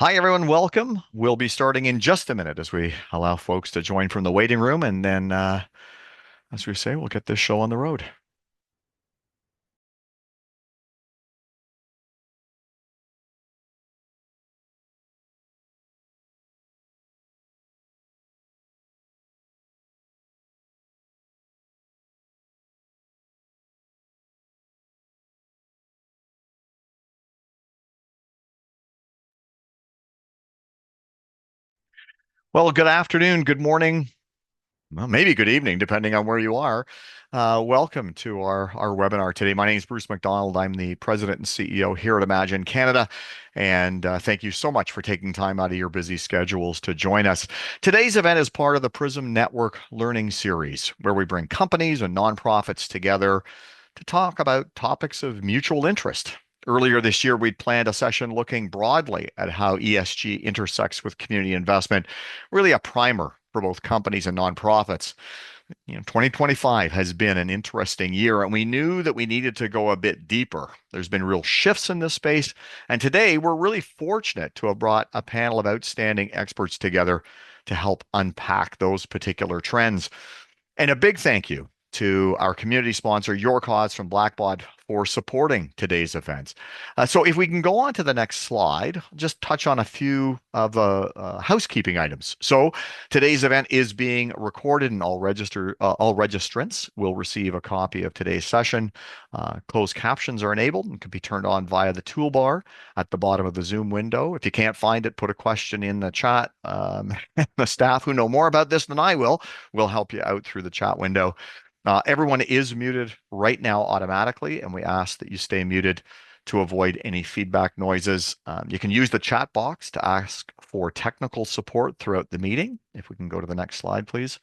Hi, everyone. Welcome. We'll be starting in just a minute as we allow folks to join from the waiting room. And then, as we say, we'll get this show on the road. Well, good afternoon, good morning, well, maybe good evening, depending on where you are. Welcome to our webinar today. My name is Bruce McDonald. I'm the president and CEO here at Imagine Canada. And thank you so much for taking time out of your busy schedules to join us. Today's event is part of the PRISM Network Learning Series, where we bring companies and nonprofits together to talk about topics of mutual interest. Earlier this year, we'd planned a session looking broadly at how ESG intersects with community investment, really a primer for both companies and nonprofits. 2025 has been an interesting year, and we knew that we needed to go a bit deeper. There's been real shifts in this space, and today we're really fortunate to have brought a panel of outstanding experts together to help unpack those particular trends. And a big thank you to our community sponsor, Your Cause from Blackbaud, for supporting today's events. So if we can go on to the next slide, just touch on a few of the housekeeping items. So today's event is being recorded, and all registrants will receive a copy of today's session. Closed captions are enabled and can be turned on via the toolbar at the bottom of the Zoom window. If you can't find it, put a question in the chat. The staff who know more about this than I will help you out through the chat window. Everyone is muted right now automatically, and we ask that you stay muted to avoid any feedback noises. You can use the chat box to ask for technical support throughout the meeting. If we can go to the next slide, please.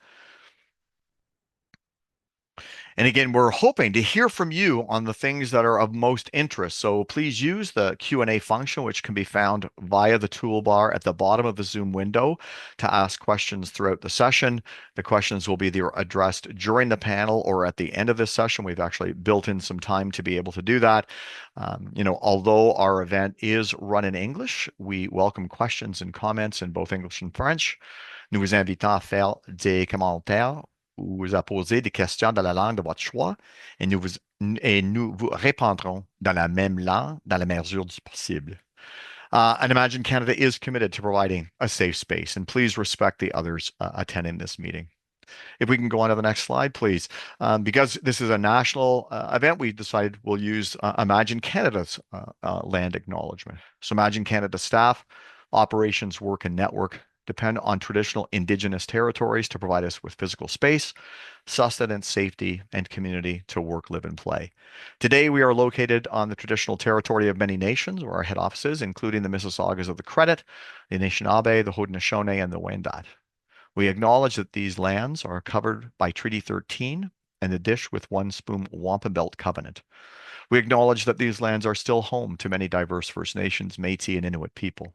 And again, we're hoping to hear from you on the things that are of most interest. So please use the Q&A function, which can be found via the toolbar at the bottom of the Zoom window, to ask questions throughout the session. The questions will be either addressed during the panel or at the end of this session. We've actually built in some time to be able to do that. Although our event is run in English, we welcome questions and comments in both English and French. Nous vous invitons à faire des commentaires ou à poser des questions dans la langue de votre choix, et nous vous répondrons dans la même langue, dans la mesure du possible. And Imagine Canada is committed to providing a safe space, and please respect the others attending this meeting. If we can go on to the next slide, please. Because this is a national event, we decided we'll use Imagine Canada's land acknowledgement. So Imagine Canada staff, operations, work, and network depend on traditional Indigenous territories to provide us with physical space, sustenance, safety, and community to work, live, and play. Today, we are located on the traditional territory of many nations, where our head offices, including the Mississaugas of the Credit, the Anishinaabe, the Haudenosaunee, and the Wendat. We acknowledge that these lands are covered by Treaty 13 and the Dish with One Spoon Wampum Belt Covenant. We acknowledge that these lands are still home to many diverse First Nations, Métis, and Inuit people.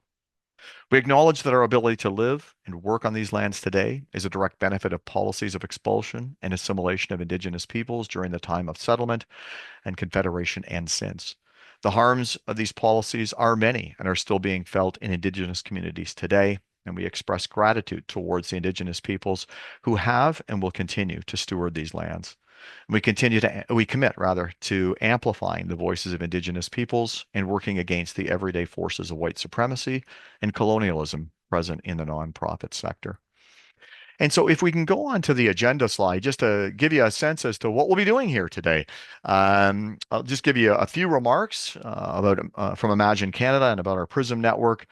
We acknowledge that our ability to live and work on these lands today is a direct benefit of policies of expulsion and assimilation of Indigenous peoples during the time of settlement and Confederation and since. The harms of these policies are many and are still being felt in Indigenous communities today, and we express gratitude towards the Indigenous peoples who have and will continue to steward these lands. We commit to amplifying the voices of Indigenous peoples and working against the everyday forces of white supremacy and colonialism present in the nonprofit sector. And so if we can go on to the agenda slide, just to give you a sense as to what we'll be doing here today. I'll just give you a few remarks from Imagine Canada and about our PRISM network.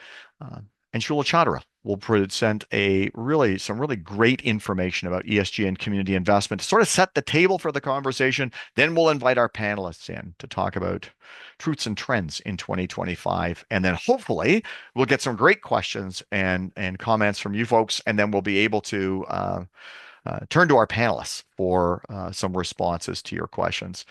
And Shula Chandra will present some really great information about ESG and community investment to sort of set the table for the conversation. Then we'll invite our panelists in to talk about truths and trends in 2025. And then hopefully we'll get some great questions and comments from you folks. And then we'll be able to turn to our panelists for some responses to your questions.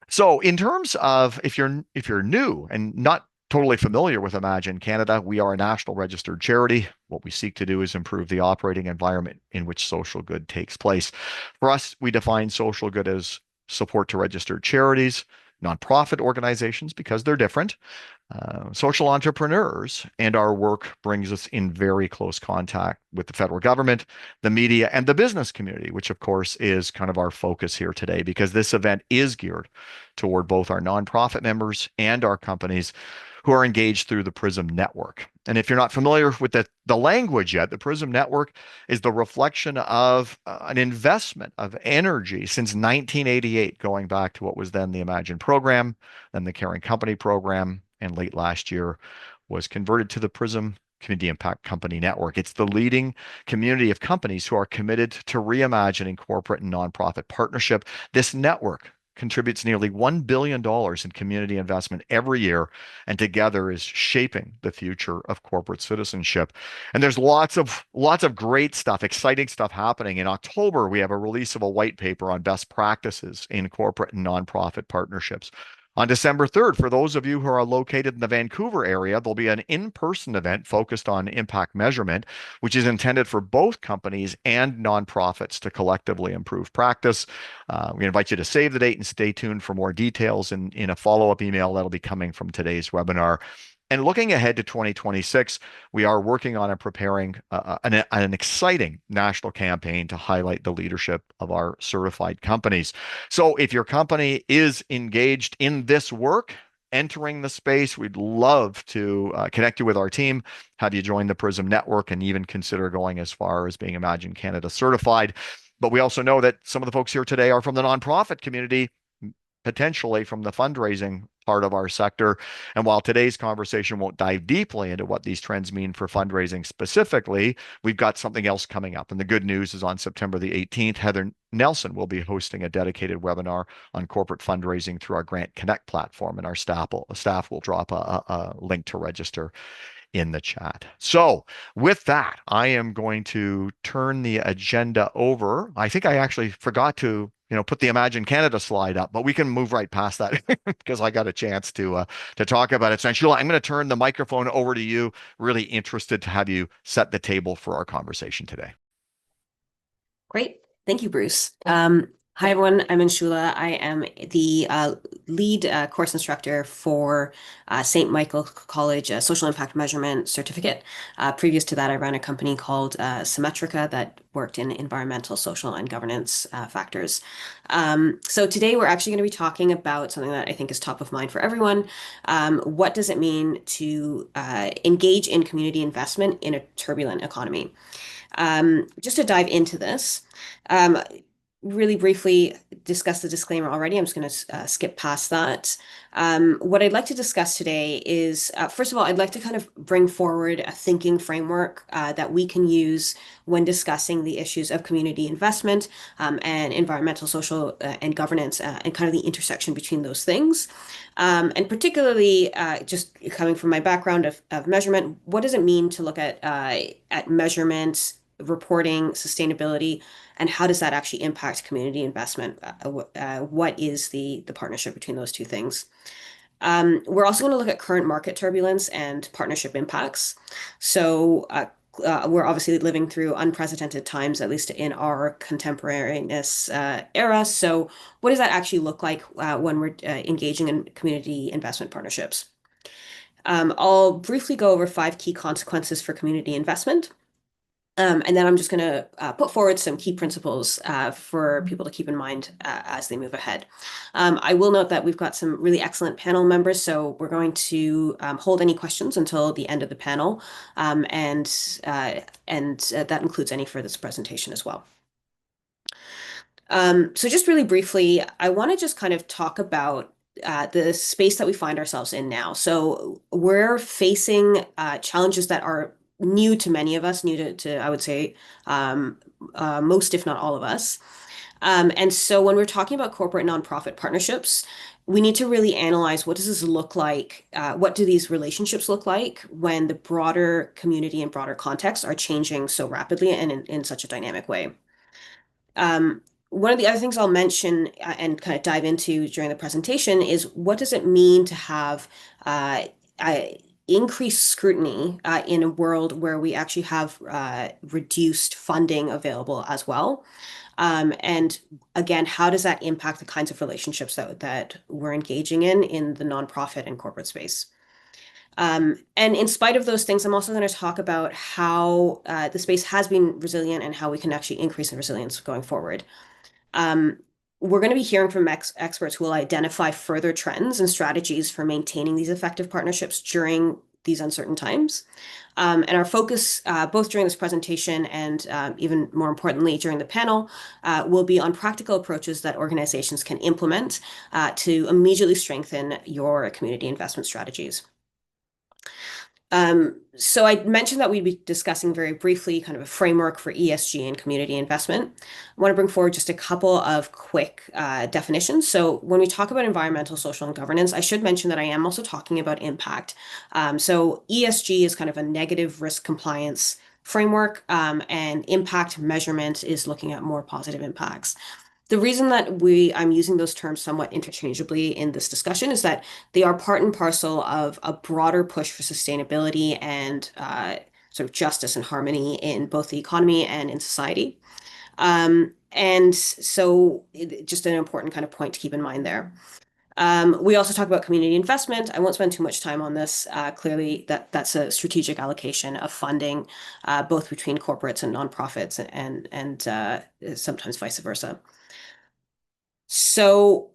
So in terms of if you're new and not totally familiar with Imagine Canada, we are a national registered charity. What we seek to do is improve the operating environment in which social good takes place. For us, we define social good as support to registered charities, nonprofit organizations, because they're different, social entrepreneurs, and our work brings us in very close contact with the federal government, the media, and the business community, which of course is kind of our focus here today because this event is geared toward both our nonprofit members and our companies who are engaged through the PRISM network. And if you're not familiar with the language yet, the PRISM network is the reflection of an investment of energy since 1988, going back to what was then the Imagine program, then the Caring Company program, and late last year was converted to the PRISM Community Impact Company Network. It's the leading community of companies who are committed to reimagining corporate and nonprofit partnership. This network contributes nearly $1 billion in community investment every year, and together is shaping the future of corporate citizenship. And there's lots of great stuff, exciting stuff happening. In October, we have a release of a white paper on best practices in corporate and nonprofit partnerships. On December 3rd, for those of you who are located in the Vancouver area, there'll be an in-person event focused on impact measurement, which is intended for both companies and nonprofits to collectively improve practice. We invite you to save the date and stay tuned for more details in a follow-up email that'll be coming from today's webinar. And looking ahead to 2026, we are working on and preparing an exciting national campaign to highlight the leadership of our certified companies. So if your company is engaged in this work, entering the space, we'd love to connect you with our team, have you join the PRISM network, and even consider going as far as being Imagine Canada certified. But we also know that some of the folks here today are from the nonprofit community, potentially from the fundraising part of our sector. And while today's conversation won't dive deeply into what these trends mean for fundraising specifically, we've got something else coming up. And the good news is on September the 18th, Heather Nelson will be hosting a dedicated webinar on corporate fundraising through our Grant Connect platform, and our staff will drop a link to register in the chat. So with that, I am going to turn the agenda over. I think I actually forgot to, put the Imagine Canada slide up, but we can move right past that because I got a chance to talk about it. So Sheila, I'm going to turn the microphone over to you. Really interested to have you set the table for our conversation today. Great. Thank you, Bruce. Hi, everyone. I'm Anshula. I am the lead course instructor for St. Michael College Social Impact Measurement Certificate. Previous to that, I ran a company called Symmetrica that worked in environmental, social, and governance factors. So today we're actually going to be talking about something that I think is top of mind for everyone. What does it mean to engage in community investment in a turbulent economy? Just to dive into this, really briefly discuss the disclaimer already. I'm just going to skip past that. What I'd like to discuss today is, first of all, I'd like to kind of bring forward a thinking framework that we can use when discussing the issues of community investment and environmental, social, and governance, and kind of the intersection between those things. And particularly, just coming from my background of measurement, what does it mean to look at measurements, reporting, sustainability, and how does that actually impact community investment? What is the partnership between those two things? We're also going to look at current market turbulence and partnership impacts. So we're obviously living through unprecedented times, at least in our contemporaneous era. So what does that actually look like when we're engaging in community investment partnerships? I'll briefly go over 5 key consequences for community investment. And then I'm just going to put forward some key principles for people to keep in mind as they move ahead. I will note that we've got some really excellent panel members, so we're going to hold any questions until the end of the panel, and that includes any for this presentation as well. So just really briefly, I want to just kind of talk about the space that we find ourselves in now. So we're facing challenges that are new to many of us, new to I would say, most, if not all of us. And so when we're talking about corporate nonprofit partnerships, we need to really analyze what does this look like? What do these relationships look like when the broader community and broader context are changing so rapidly and in such a dynamic way? One of the other things I'll mention and kind of dive into during the presentation is what does it mean to have increased scrutiny in a world where we actually have reduced funding available as well. And again, how does that impact the kinds of relationships that we're engaging in the nonprofit and corporate space? And in spite of those things, I'm also going to talk about how the space has been resilient and how we can actually increase the resilience going forward. Um, we're going to be hearing from experts who will identify further trends and strategies for maintaining these effective partnerships during these uncertain times. And our focus, both during this presentation and even more importantly during the panel, will be on practical approaches that organizations can implement to immediately strengthen your community investment strategies. So I mentioned that we'd be discussing very briefly kind of a framework for ESG and community investment. I want to bring forward just a couple of quick definitions. So when we talk about environmental, social, and governance, I should mention that I am also talking about impact. So ESG is kind of a negative risk compliance framework, and impact measurement is looking at more positive impacts. The reason that I'm using those terms somewhat interchangeably in this discussion is that they are part and parcel of a broader push for sustainability and sort of justice and harmony in both the economy and in society. And so just an important kind of point to keep in mind there. We also talk about community investment. I won't spend too much time on this. Clearly, that's a strategic allocation of funding, both between corporates and nonprofits, and sometimes vice versa. So,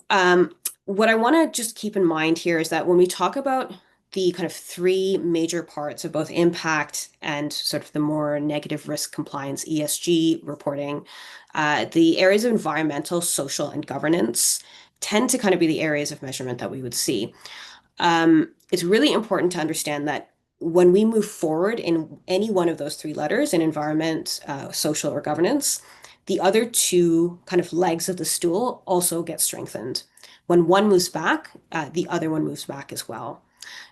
what I want to just keep in mind here is that when we talk about the kind of three major parts of both impact and sort of the more negative risk compliance ESG reporting, the areas of environmental, social, and governance tend to kind of be the areas of measurement that we would see. It's really important to understand that when we move forward in any one of those three letters, in environment, social, or governance, the other two kind of legs of the stool also get strengthened. When one moves back, the other one moves back as well.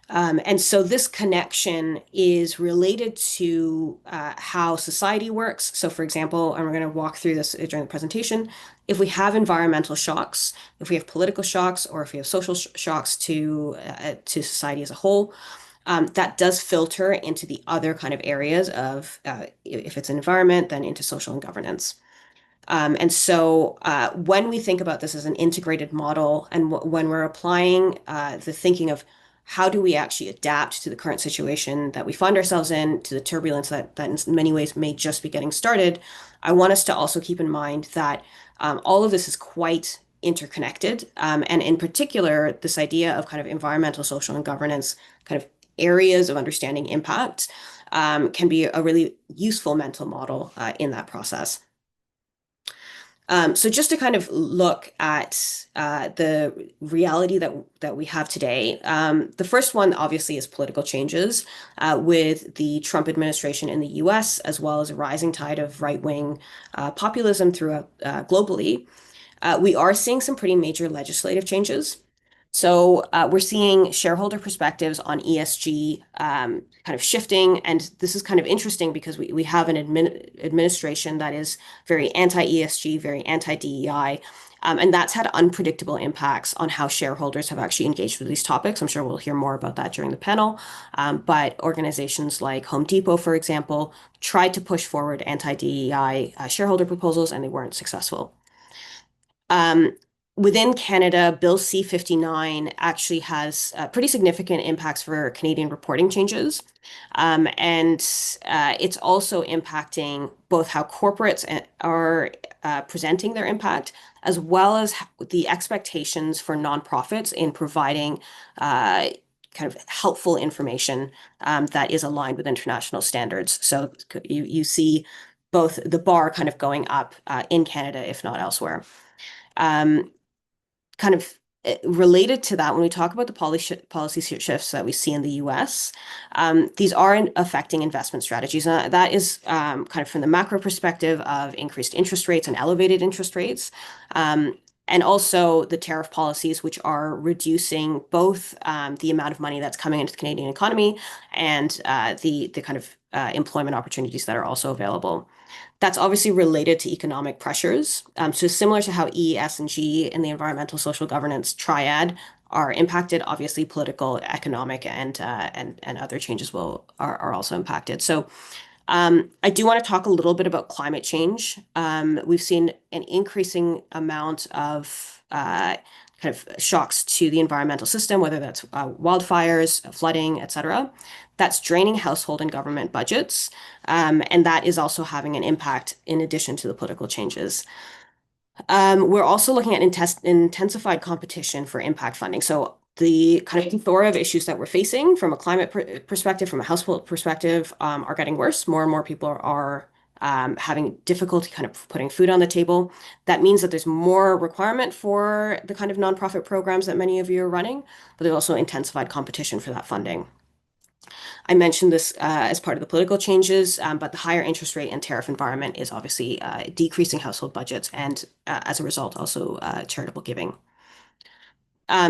And so this connection is related to how society works. So, for example, and we're going to walk through this during the presentation, if we have environmental shocks, if we have political shocks, or if we have social shocks to society as a whole, that does filter into the other kind of areas of, if it's an environment, then into social and governance. And so when we think about this as an integrated model and when we're applying the thinking of how do we actually adapt to the current situation that we find ourselves in, to the turbulence that in many ways may just be getting started, I want us to also keep in mind that all of this is quite interconnected. And in particular, this idea of kind of environmental, social, and governance kind of areas of understanding impact can be a really useful mental model in that process. So just to kind of look at the reality that we have today, the first one obviously is political changes with the Trump administration in the U.S., as well as a rising tide of right-wing populism throughout globally. We are seeing some pretty major legislative changes. So we're seeing shareholder perspectives on ESG kind of shifting, and this is kind of interesting because we have an administration that is very anti-ESG, very anti-DEI, and that's had unpredictable impacts on how shareholders have actually engaged with these topics. I'm sure we'll hear more about that during the panel. But organizations like Home Depot, for example, tried to push forward anti-DEI shareholder proposals, and they weren't successful. Within Canada, Bill C-59 actually has pretty significant impacts for Canadian reporting changes. And it's also impacting both how corporates are presenting their impact, as well as the expectations for nonprofits in providing kind of helpful information that is aligned with international standards. So you see both the bar kind of going up in Canada, if not elsewhere. Kind of related to that, when we talk about the policy shifts that we see in the US, these are affecting investment strategies. And that is kind of from the macro perspective of increased interest rates and elevated interest rates. And also the tariff policies, which are reducing both the amount of money that's coming into the Canadian economy and the kind of employment opportunities that are also available. That's obviously related to economic pressures. So similar to how E, S, and G in the environmental social governance triad are impacted, obviously political, economic, and other changes are also impacted. So I do want to talk a little bit about climate change. We've seen an increasing amount of kind of shocks to the environmental system, whether that's wildfires, flooding, etc. That's draining household and government budgets, and that is also having an impact in addition to the political changes. We're also looking at intensified competition for impact funding. So the kind of plethora of issues that we're facing from a climate perspective, from a household perspective, are getting worse. More and more people are having difficulty kind of putting food on the table. That means that there's more requirement for the kind of nonprofit programs that many of you are running, but there's also intensified competition for that funding. I mentioned this as part of the political changes, but the higher interest rate and tariff environment is obviously decreasing household budgets and, as a result, also charitable giving.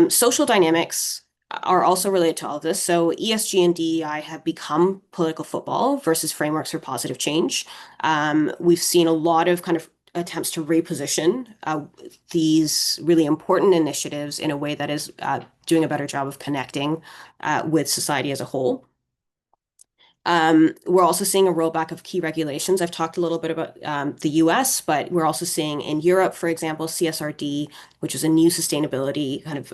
Social dynamics are also related to all of this. So ESG and DEI have become political football versus frameworks for positive change. We've seen a lot of kind of attempts to reposition these really important initiatives in a way that is doing a better job of connecting with society as a whole. We're also seeing a rollback of key regulations. I've talked a little bit about the US, but we're also seeing in Europe, for example, CSRD, which is a new sustainability kind of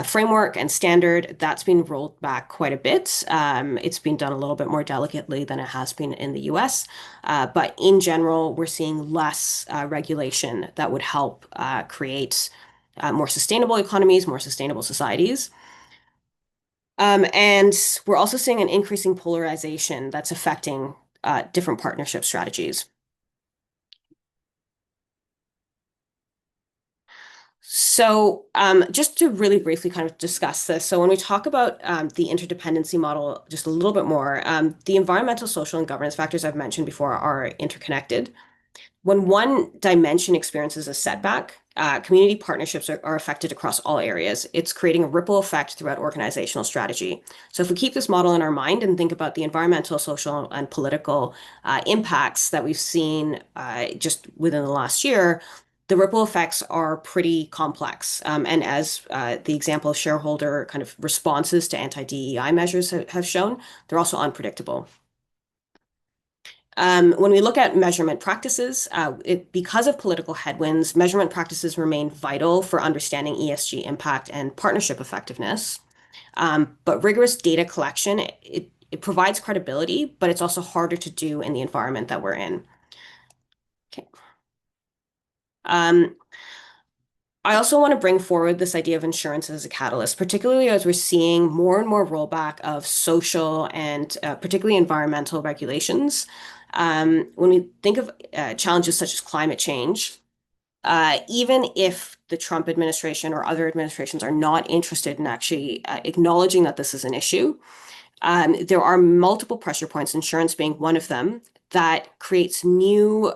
framework and standard that's been rolled back quite a bit. It's been done a little bit more delicately than it has been in the US. But in general, we're seeing less regulation that would help create more sustainable economies, more sustainable societies. And we're also seeing an increasing polarization that's affecting different partnership strategies. So just to really briefly kind of discuss this, so when we talk about the interdependency model just a little bit more, the environmental, social, and governance factors I've mentioned before are interconnected. When one dimension experiences a setback, community partnerships are affected across all areas. It's creating a ripple effect throughout organizational strategy. So if we keep this model in our mind and think about the environmental, social, and political impacts that we've seen just within the last year, the ripple effects are pretty complex. And as the example of shareholder kind of responses to anti-DEI measures have shown, they're also unpredictable. When we look at measurement practices, because of political headwinds, measurement practices remain vital for understanding ESG impact and partnership effectiveness. But rigorous data collection, it provides credibility, but it's also harder to do in the environment that we're in. Okay. I also want to bring forward this idea of insurance as a catalyst, particularly as we're seeing more and more rollback of social and particularly environmental regulations. When we think of challenges such as climate change, even if the Trump administration or other administrations are not interested in actually acknowledging that this is an issue, there are multiple pressure points, insurance being one of them, that creates new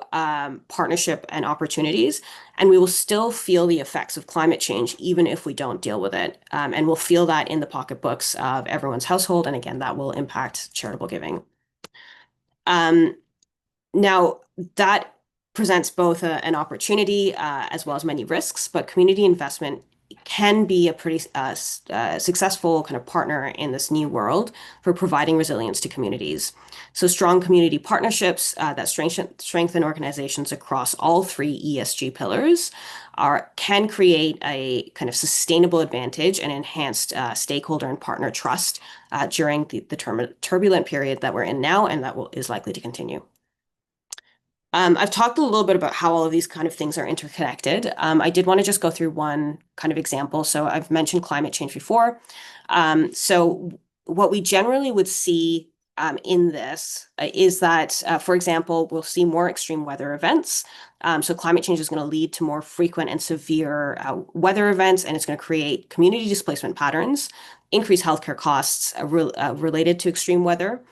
partnership and opportunities. And we will still feel the effects of climate change, even if we don't deal with it. And we'll feel that in the pocketbooks of everyone's household. And again, that will impact charitable giving. Now, that presents both an opportunity as well as many risks, but community investment can be a pretty successful kind of partner in this new world for providing resilience to communities. So strong community partnerships that strengthen organizations across all three ESG pillars can create a kind of sustainable advantage and enhanced stakeholder and partner trust during the turbulent period that we're in now and that is likely to continue. I've talked a little bit about how all of these kind of things are interconnected. I did want to just go through one kind of example. So I've mentioned climate change before. So what we generally would see in this is that, for example, we'll see more extreme weather events. So climate change is going to lead to more frequent and severe weather events, and it's going to create community displacement patterns, increase healthcare costs related to extreme weather,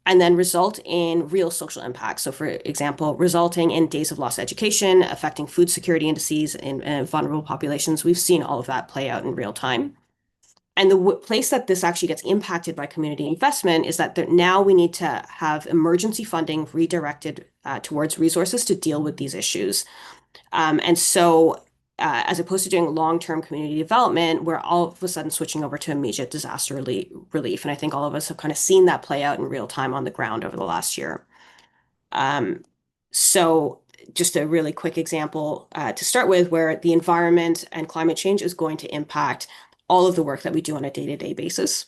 and then result in real social impact. So, for example, resulting in days of lost education, affecting food security indices in vulnerable populations. We've seen all of that play out in real time. And the place that this actually gets impacted by community investment is that now we need to have emergency funding redirected towards resources to deal with these issues. And so as opposed to doing long-term community development, we're all of a sudden switching over to immediate disaster relief. And I think all of us have kind of seen that play out in real time on the ground over the last year. So just a really quick example to start with, where the environment and climate change is going to impact all of the work that we do on a day-to-day basis.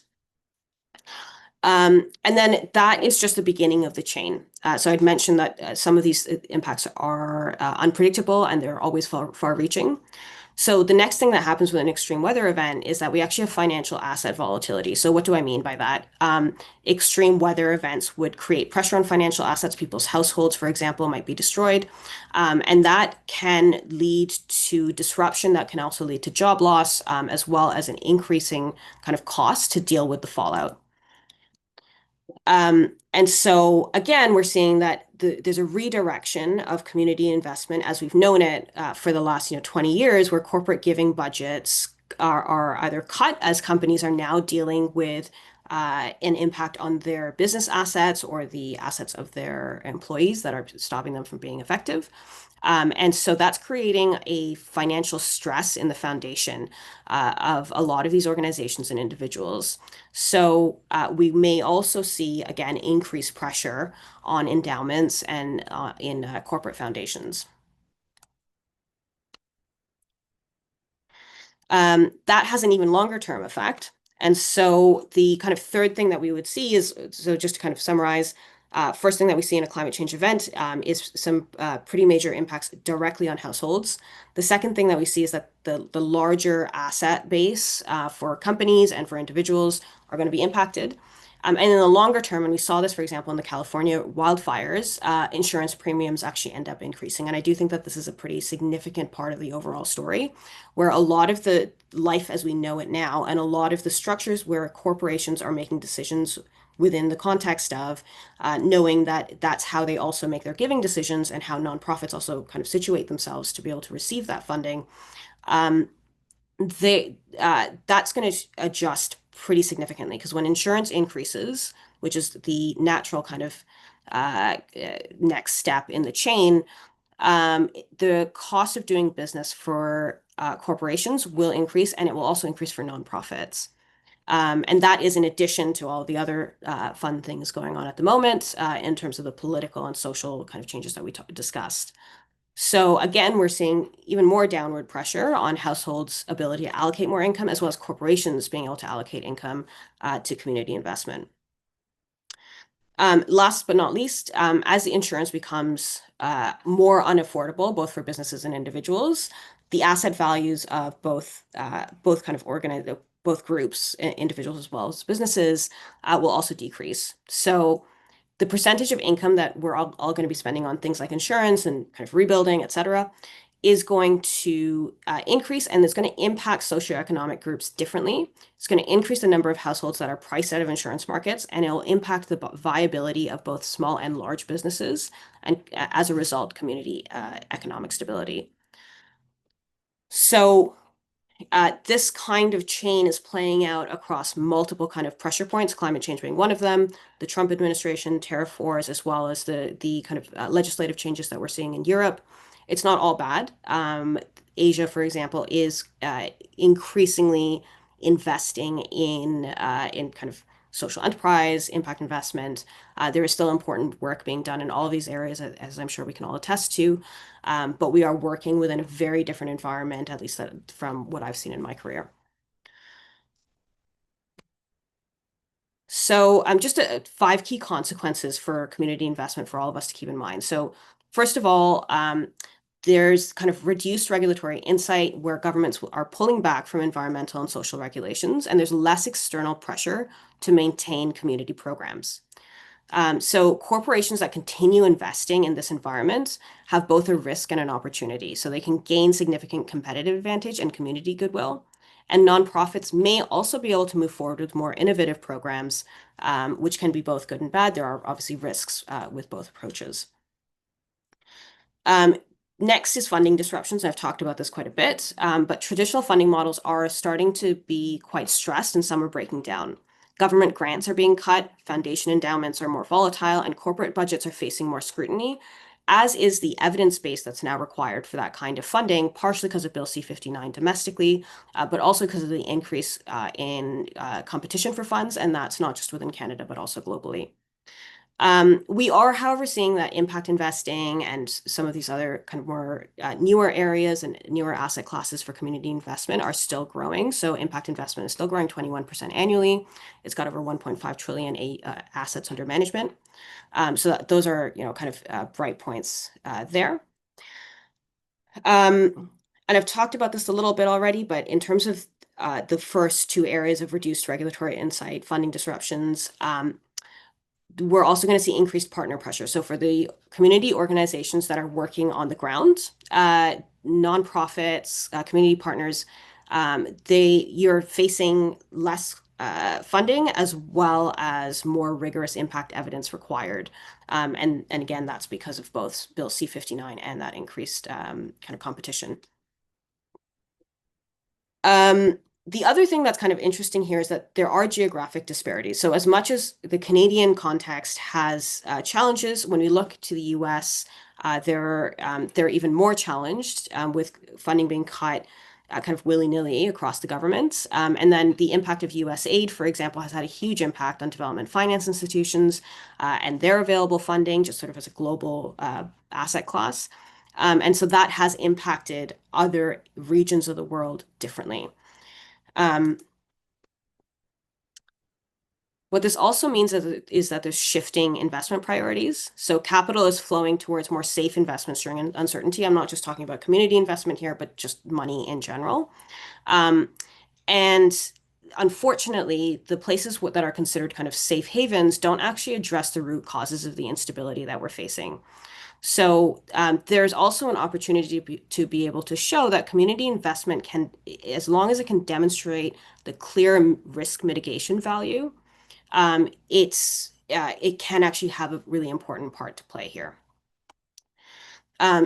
And then that is just the beginning of the chain. So I'd mentioned that some of these impacts are unpredictable and they're always far-reaching. So the next thing that happens with an extreme weather event is that we actually have financial asset volatility. So what do I mean by that? Extreme weather events would create pressure on financial assets. People's households, for example, might be destroyed. And that can lead to disruption that can also lead to job loss, as well as an increasing kind of cost to deal with the fallout. And so again, we're seeing that there's a redirection of community investment as we've known it for the last 20 years, where corporate giving budgets are either cut as companies are now dealing with an impact on their business assets or the assets of their employees that are stopping them from being effective. And so that's creating a financial stress in the foundation of a lot of these organizations and individuals. So we may also see, again, increased pressure on endowments and in corporate foundations. That has an even longer term effect. And so the kind of third thing that we would see is, so just to kind of summarize, first thing that we see in a climate change event is some pretty major impacts directly on households. The second thing that we see is that the larger asset base for companies and for individuals are going to be impacted. And in the longer term, and we saw this, for example, in the California wildfires, insurance premiums actually end up increasing. And I do think that this is a pretty significant part of the overall story, where a lot of the life as we know it now, and a lot of the structures where corporations are making decisions within the context of knowing that that's how they also make their giving decisions and how nonprofits also kind of situate themselves to be able to receive that funding. Um, that's going to adjust pretty significantly because when insurance increases, which is the natural kind of next step in the chain, the cost of doing business for corporations will increase, and it will also increase for nonprofits. And that is in addition to all the other fun things going on at the moment in terms of the political and social kind of changes that we discussed. So again, we're seeing even more downward pressure on households' ability to allocate more income, as well as corporations being able to allocate income to community investment. Last but not least, as the insurance becomes more unaffordable, both for businesses and individuals, the asset values of both kind of both groups, individuals as well as businesses, will also decrease. So the percentage of income that we're all going to be spending on things like insurance and kind of rebuilding, et cetera, is going to increase, and it's going to impact socioeconomic groups differently. It's going to increase the number of households that are priced out of insurance markets, and it will impact the viability of both small and large businesses, and as a result, community economic stability. So this kind of chain is playing out across multiple kind of pressure points, climate change being one of them, the Trump administration, tariff wars, as well as the kind of legislative changes that we're seeing in Europe. It's not all bad. Asia, for example, is increasingly investing in kind of social enterprise, impact investment. There is still important work being done in all of these areas, as I'm sure we can all attest to. But we are working within a very different environment, at least from what I've seen in my career. So just 5 key consequences for community investment for all of us to keep in mind. So first of all, there's kind of reduced regulatory insight where governments are pulling back from environmental and social regulations, and there's less external pressure to maintain community programs. So corporations that continue investing in this environment have both a risk and an opportunity. So they can gain significant competitive advantage and community goodwill. And nonprofits may also be able to move forward with more innovative programs, which can be both good and bad. There are obviously risks with both approaches. Next is funding disruptions. I've talked about this quite a bit, but traditional funding models are starting to be quite stressed and some are breaking down. Government grants are being cut, foundation endowments are more volatile, and corporate budgets are facing more scrutiny, as is the evidence base that's now required for that kind of funding, partially because of Bill C-59 domestically, but also because of the increase in competition for funds, and that's not just within Canada, but also globally. We are, however, seeing that impact investing and some of these other kind of more newer areas and newer asset classes for community investment are still growing. So impact investment is still growing 21% annually. It's got over 1.5 trillion assets under management. Those are, kind of bright points there. And I've talked about this a little bit already, but in terms of the first two areas of reduced regulatory insight, funding disruptions, we're also going to see increased partner pressure. So for the community organizations that are working on the ground, nonprofits, community partners, you're facing less funding as well as more rigorous impact evidence required. And again, that's because of both Bill C-59 and that increased kind of competition. The other thing that's kind of interesting here is that there are geographic disparities. So as much as the Canadian context has challenges, when we look to the US, they're even more challenged with funding being cut kind of willy-nilly across the government. And then the impact of US aid, for example, has had a huge impact on development finance institutions and their available funding, just sort of as a global asset class. And so that has impacted other regions of the world differently. Um, what this also means is that there's shifting investment priorities. So capital is flowing towards more safe investments during uncertainty. I'm not just talking about community investment here, but just money in general. Um, and unfortunately, the places that are considered kind of safe havens don't actually address the root causes of the instability that we're facing. So there's also an opportunity to be able to show that community investment can, as long as it can demonstrate the clear risk mitigation value, it can actually have a really important part to play here.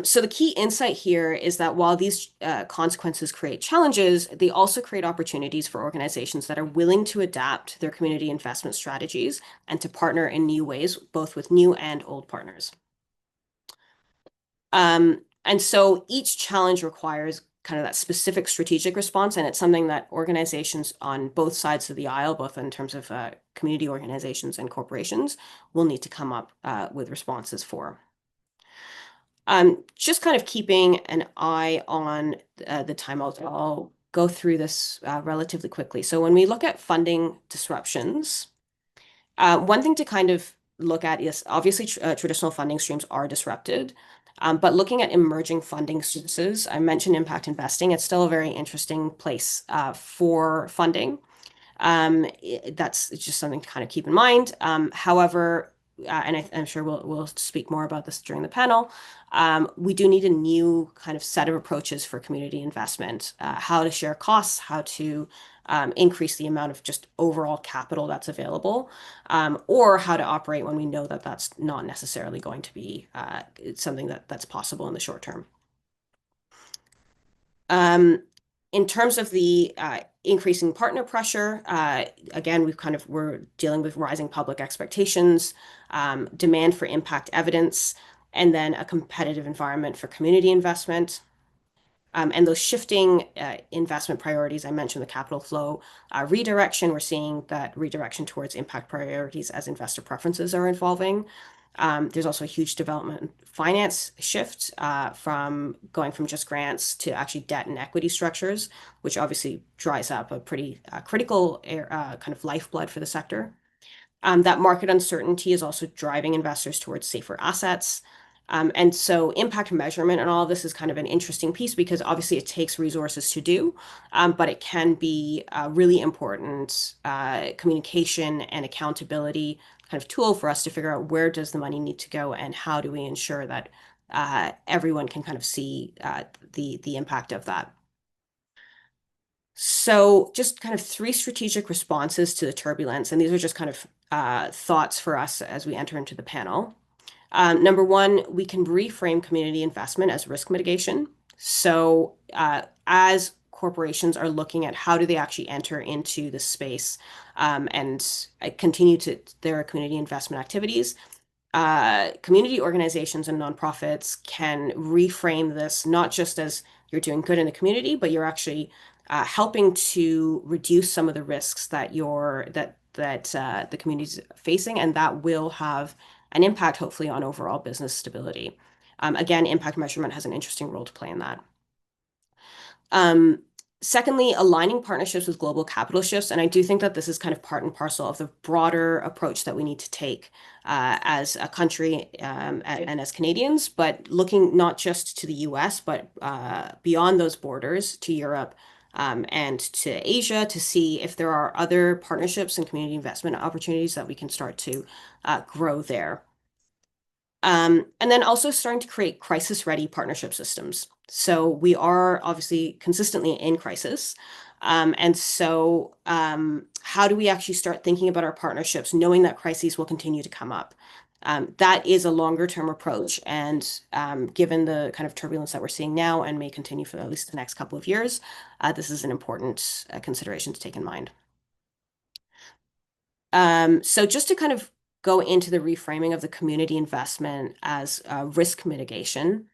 So the key insight here is that while these consequences create challenges, they also create opportunities for organizations that are willing to adapt their community investment strategies and to partner in new ways, both with new and old partners. And so each challenge requires kind of that specific strategic response, and it's something that organizations on both sides of the aisle, both in terms of community organizations and corporations, will need to come up with responses for. Just kind of keeping an eye on the time, I'll go through this relatively quickly. So when we look at funding disruptions, one thing to kind of look at is obviously traditional funding streams are disrupted, but looking at emerging funding sources, I mentioned impact investing. It's still a very interesting place for funding. That's just something to kind of keep in mind. However, and I'm sure we'll speak more about this during the panel. We do need a new kind of set of approaches for community investment, how to share costs, how to increase the amount of just overall capital that's available, or how to operate when we know that that's not necessarily going to be something that's possible in the short term. In terms of the increasing partner pressure, again, we're dealing with rising public expectations, demand for impact evidence, and then a competitive environment for community investment. And those shifting investment priorities, I mentioned the capital flow redirection. We're seeing that redirection towards impact priorities as investor preferences are evolving. There's also a huge development finance shift from going from just grants to actually debt and equity structures, which obviously dries up a pretty critical kind of lifeblood for the sector. That market uncertainty is also driving investors towards safer assets. And so impact measurement and all of this is kind of an interesting piece because obviously it takes resources to do, but it can be a really important communication and accountability kind of tool for us to figure out where does the money need to go and how do we ensure that everyone can kind of see the impact of that. So just kind of three strategic responses to the turbulence, and these are just kind of thoughts for us as we enter into the panel. Number one, we can reframe community investment as risk mitigation. So as corporations are looking at how do they actually enter into the space and continue to their community investment activities, community organizations and nonprofits can reframe this not just as you're doing good in the community, but you're actually helping to reduce some of the risks that the community is facing, and that will have and impact, hopefully, on overall business stability. Again, impact measurement has an interesting role to play in that. Um, Secondly, aligning partnerships with global capital shifts. And I do think that this is kind of part and parcel of the broader approach that we need to take as a country and as Canadians, but looking not just to the US, but beyond those borders to Europe and to Asia to see if there are other partnerships and community investment opportunities that we can start to grow there. And then also starting to create crisis-ready partnership systems. So we are obviously consistently in crisis. How do we actually start thinking about our partnerships, knowing that crises will continue to come up? That is a longer term approach. And given the kind of turbulence that we're seeing now and may continue for at least the next couple of years, this is an important consideration to take in mind. So just to kind of go into the reframing of the community investment as risk mitigation,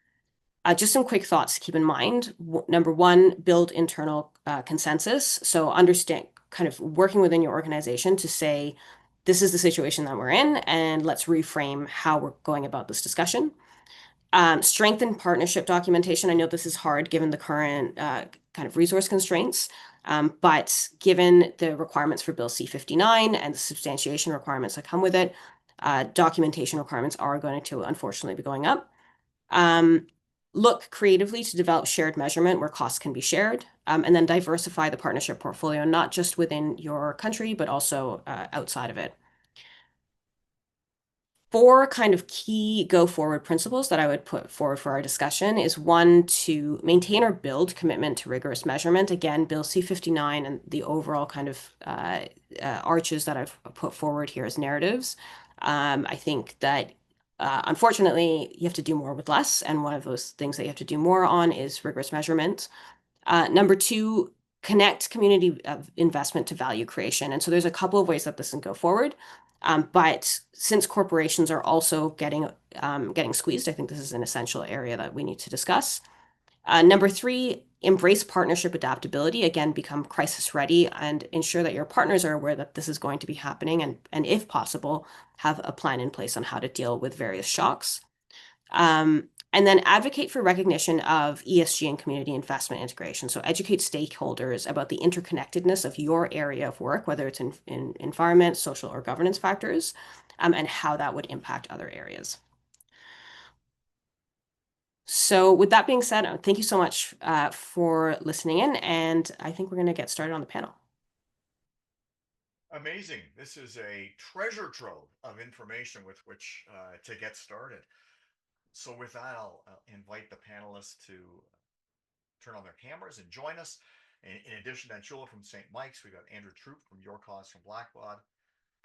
just some quick thoughts to keep in mind. Number one, build internal consensus. So understand, kind of working within your organization to say, this is the situation that we're in, and let's reframe how we're going about this discussion. Strengthen partnership documentation. I know this is hard given the current kind of resource constraints, but given the requirements for Bill C-59 and the substantiation requirements that come with it, documentation requirements are going to unfortunately be going up. Look creatively to develop shared measurement where costs can be shared, and then diversify the partnership portfolio, not just within your country, but also outside of it. Four kind of key go forward principles that I would put forward for our discussion is one, to maintain or build commitment to rigorous measurement. Again, Bill C-59 and the overall kind of arches that I've put forward here as narratives. I think that unfortunately you have to do more with less. And one of those things that you have to do more on is rigorous measurement. Number two, connect community investment to value creation. And so there's a couple of ways that this can go forward. But since corporations are also getting squeezed, I think this is an essential area that we need to discuss. Number three, embrace partnership adaptability. Again, become crisis ready and ensure that your partners are aware that this is going to be happening and if possible, have a plan in place on how to deal with various shocks. And then advocate for recognition of ESG and community investment integration. So educate stakeholders about the interconnectedness of your area of work, whether it's in environment, social, or governance factors, and how that would impact other areas. So with that being said, thank you so much for listening in, and I think we're going to get started on the panel. Amazing. This is a treasure trove of information with which to get started. So with that, I'll invite the panelists to turn on their cameras and join us. In addition to Anshula from St. Mike's, we've got Andrew Troop from Your Cause from Blackbaud,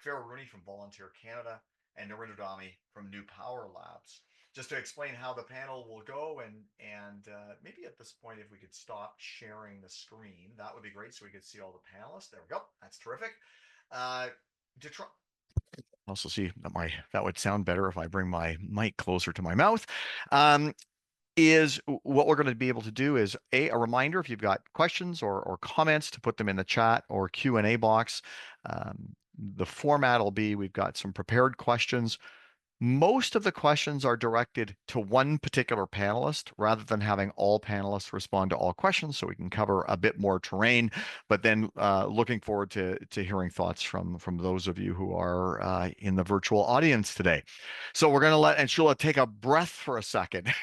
Farrah Rooney from Volunteer Canada, and Narinder Dhami from New Power Labs. Just to explain how the panel will go, and maybe at this point, if we could stop sharing the screen, that would be great, so we could see all the panelists. There we go. That's terrific. To try, also see that that would sound better if I bring my mic closer to my mouth. Is what we're going to be able to do is a reminder, if you've got questions or comments, to put them in the chat or Q&A box. The format will be, we've got some prepared questions. Most of the questions are directed to one particular panelist rather than having all panelists respond to all questions, so we can cover a bit more terrain. But then looking forward to hearing thoughts from those of you who are in the virtual audience today. So we're going to let Anshula take a breath for a second,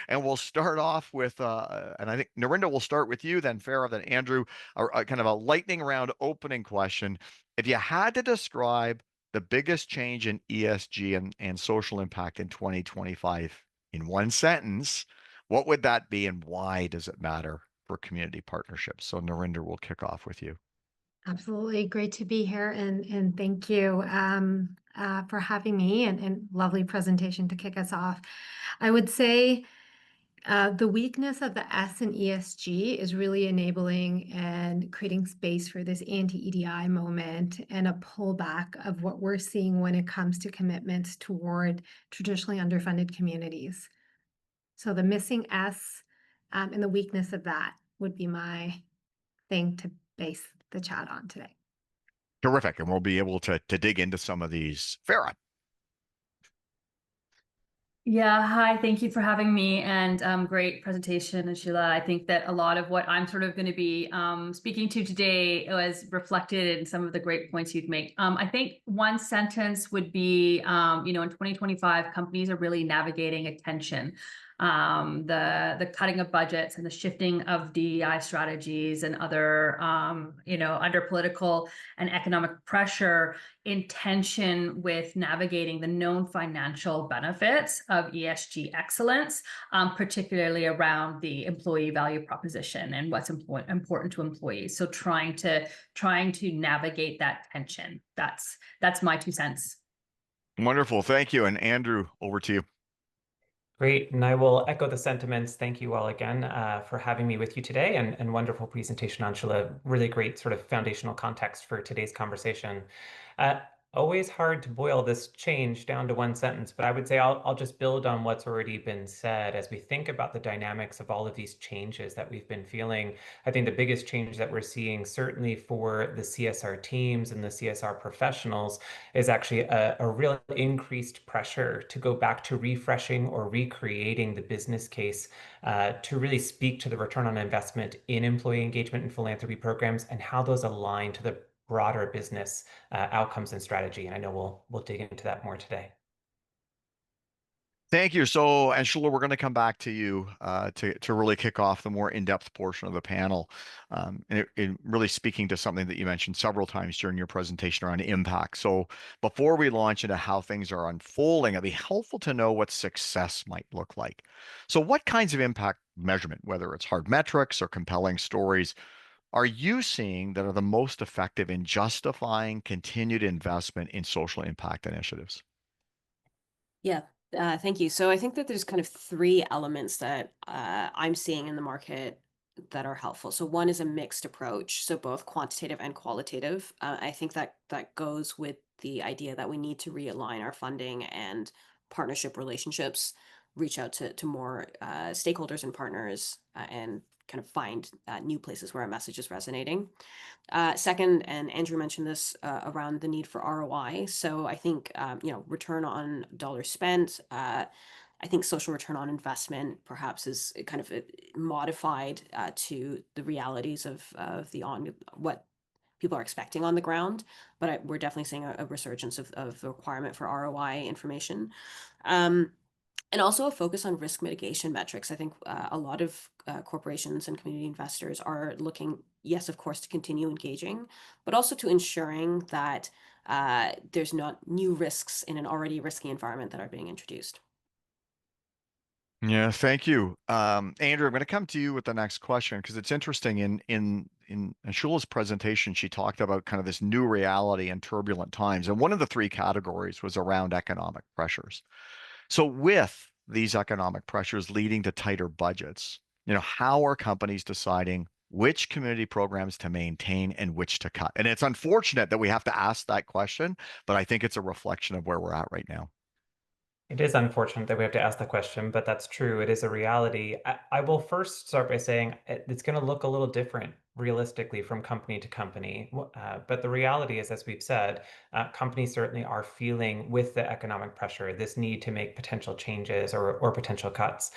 and we'll start off with, and I think Narinder will start with you, then Farrah, then Andrew, kind of a lightning round opening question. If you had to describe the biggest change in ESG and social impact in 2025 in one sentence, what would that be, and why does it matter for community partnerships? So Narinder, will kick off with you. Absolutely. Great to be here. And thank you for having me and lovely presentation to kick us off. I would say the weakness of the S in ESG is really enabling and creating space for this anti-EDI moment and a pullback of what we're seeing when it comes to commitments toward traditionally underfunded communities. So the missing S and the weakness of that would be my thing to base the chat on today. Terrific. And we'll be able to dig into some of these. Farrah. Yeah, hi, thank you for having me and great presentation, Sheila. I think that a lot of what I'm sort of going to be speaking to today was reflected in some of the great points you've made. I think one sentence would be, in 2025, companies are really navigating attention. The cutting of budgets and the shifting of DEI strategies and other, under political and economic pressure in tension with navigating the known financial benefits of ESG excellence, particularly around the employee value proposition and what's important to employees. So trying to navigate that tension. That's my 2 cents. Wonderful. Thank you. And Andrew, over to you. Great, and I will echo the sentiments. Thank you all again for having me with you today, and wonderful presentation, Angela. Really great sort of foundational context for today's conversation. Uh, Always hard to boil this change down to one sentence, but I would say I'll just build on what's already been said. As we think about the dynamics of all of these changes that we've been feeling, I think the biggest change that we're seeing, certainly for the CSR teams and the CSR professionals, is actually a real increased pressure to go back to refreshing or recreating the business case to really speak to the return on investment in employee engagement and philanthropy programs and how those align to the broader business outcomes and strategy. And I know we'll dig into that more today. Thank you. So, Angela, we're going to come back to you to really kick off the more in-depth portion of the panel, and really speaking to something that you mentioned several times during your presentation around impact. So, before we launch into how things are unfolding, it'd be helpful to know what success might look like. So, what kinds of impact measurement, whether it's hard metrics or compelling stories, are you seeing that are the most effective in justifying continued investment in social impact initiatives? Yeah, thank you. So I think that there's kind of three elements that I'm seeing in the market that are helpful. So one is a mixed approach, so both quantitative and qualitative. I think that goes with the idea that we need to realign our funding and partnership relationships, reach out to more stakeholders and partners, and kind of find new places where our message is resonating. Second, and Andrew mentioned this around the need for ROI. So I think return on dollar spent. I think social return on investment perhaps is kind of modified to the realities of what people are expecting on the ground. But we're definitely seeing a resurgence of the requirement for ROI information. And also a focus on risk mitigation metrics. I think a lot of corporations and community investors are looking, yes, of course, to continue engaging, but also to ensuring that there's not new risks in an already risky environment that are being introduced. Yeah, thank you. Andrew, I'm going to come to you with the next question because it's interesting. In Shula's presentation, she talked about kind of this new reality in turbulent times. And one of the three categories was around economic pressures. So with these economic pressures leading to tighter budgets, how are companies deciding which community programs to maintain and which to cut? And it's unfortunate that we have to ask that question, but I think it's a reflection of where we're at right now. It is unfortunate that we have to ask the question, but that's true. It is a reality. I will first start by saying it's going to look a little different realistically from company to company. But the reality is, as we've said, companies certainly are feeling with the economic pressure this need to make potential changes or potential cuts.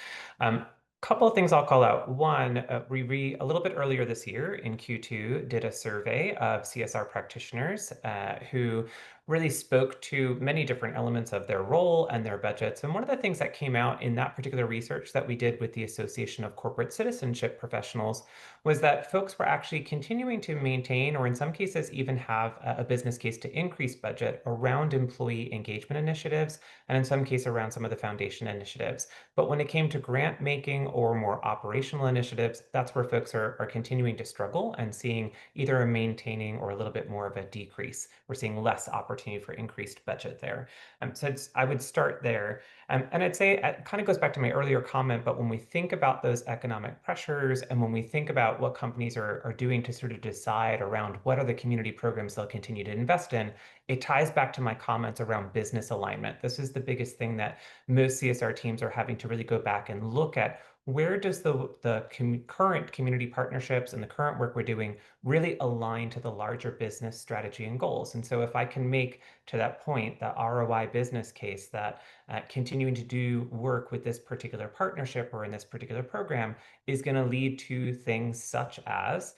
Couple of things I'll call out. One, a little bit earlier this year in Q2 did a survey of CSR practitioners who really spoke to many different elements of their role and their budgets. And one of the things that came out in that particular research that we did with the Association of Corporate Citizenship Professionals was that folks were actually continuing to maintain, or in some cases even have a business case to increase budget around employee engagement initiatives, and in some cases around some of the foundation initiatives. But when it came to grant making or more operational initiatives, that's where folks are continuing to struggle and seeing either a maintaining or a little bit more of a decrease. We're seeing less opportunity for increased budget there. So I would start there. And I'd say it kind of goes back to my earlier comment, but when we think about those economic pressures and when we think about what companies are doing to sort of decide around what are the community programs they'll continue to invest in, it ties back to my comments around business alignment. This is the biggest thing that most CSR teams are having to really go back and look at where does the current community partnerships and the current work we're doing really align to the larger business strategy and goals? And so if I can make, to that point, the ROI business case that continuing to do work with this particular partnership or in this particular program is going to lead to things such as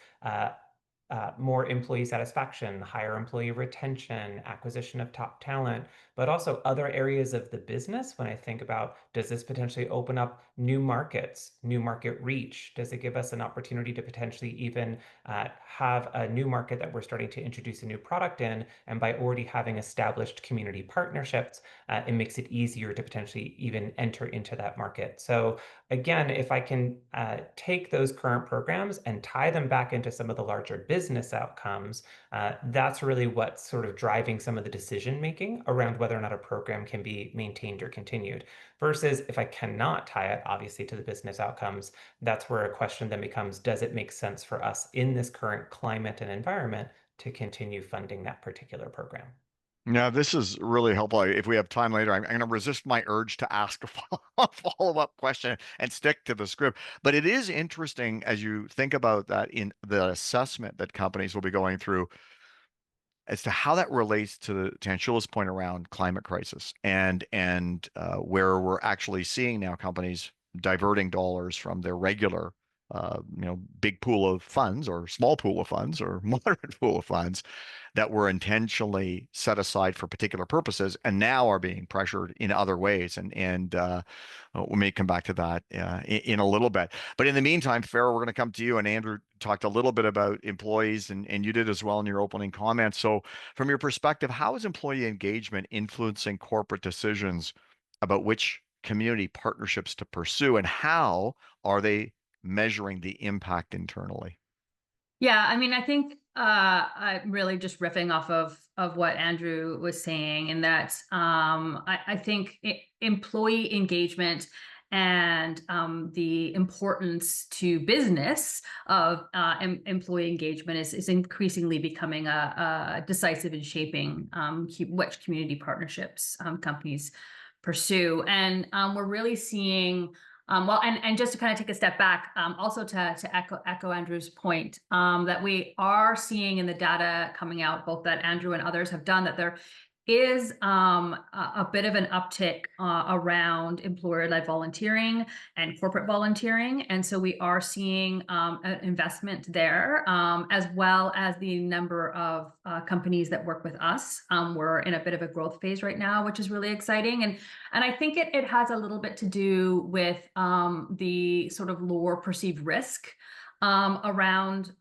more employee satisfaction, higher employee retention, acquisition of top talent, but also other areas of the business. When I think about, does this potentially open up new markets, new market reach? Does it give us an opportunity to potentially even have a new market that we're starting to introduce a new product in? And by already having established community partnerships, it makes it easier to potentially even enter into that market. So again, if I can take those current programs and tie them back into some of the larger business outcomes, that's really what's sort of driving some of the decision making around whether or not a program can be maintained or continued. Versus if I cannot tie it, obviously, to the business outcomes, that's where a question then becomes, does it make sense for us in this current climate and environment to continue funding that particular program? Yeah, this is really helpful. If we have time later, I'm going to resist my urge to ask a follow-up question and stick to the script. But it is interesting as you think about that in the assessment that companies will be going through as to how that relates to Anshula's point around climate crisis and where we're actually seeing now companies diverting dollars from their regular big pool of funds or small pool of funds or moderate pool of funds that were intentionally set aside for particular purposes and now are being pressured in other ways. And we may come back to that in a little bit. But in the meantime, Farrah, we're going to come to you. And Andrew talked a little bit about employees, and you did as well in your opening comments. So from your perspective, how is employee engagement influencing corporate decisions about which community partnerships to pursue, and how are they measuring the impact internally? Yeah, I mean, I think I'm really just riffing off of what Andrew was saying, in that I think employee engagement and the importance to business of employee engagement is increasingly becoming a decisive in shaping which community partnerships companies pursue. And we're really seeing well, and just to kind of take a step back, also to echo Andrew's point, that we are seeing in the data coming out, both that Andrew and others have done, that there is a bit of an uptick around employer-led volunteering and corporate volunteering. And so we are seeing an investment there, as well as the number of companies that work with us. We're in a bit of a growth phase right now, which is really exciting. And I think it has a little bit to do with the sort of lower perceived risk around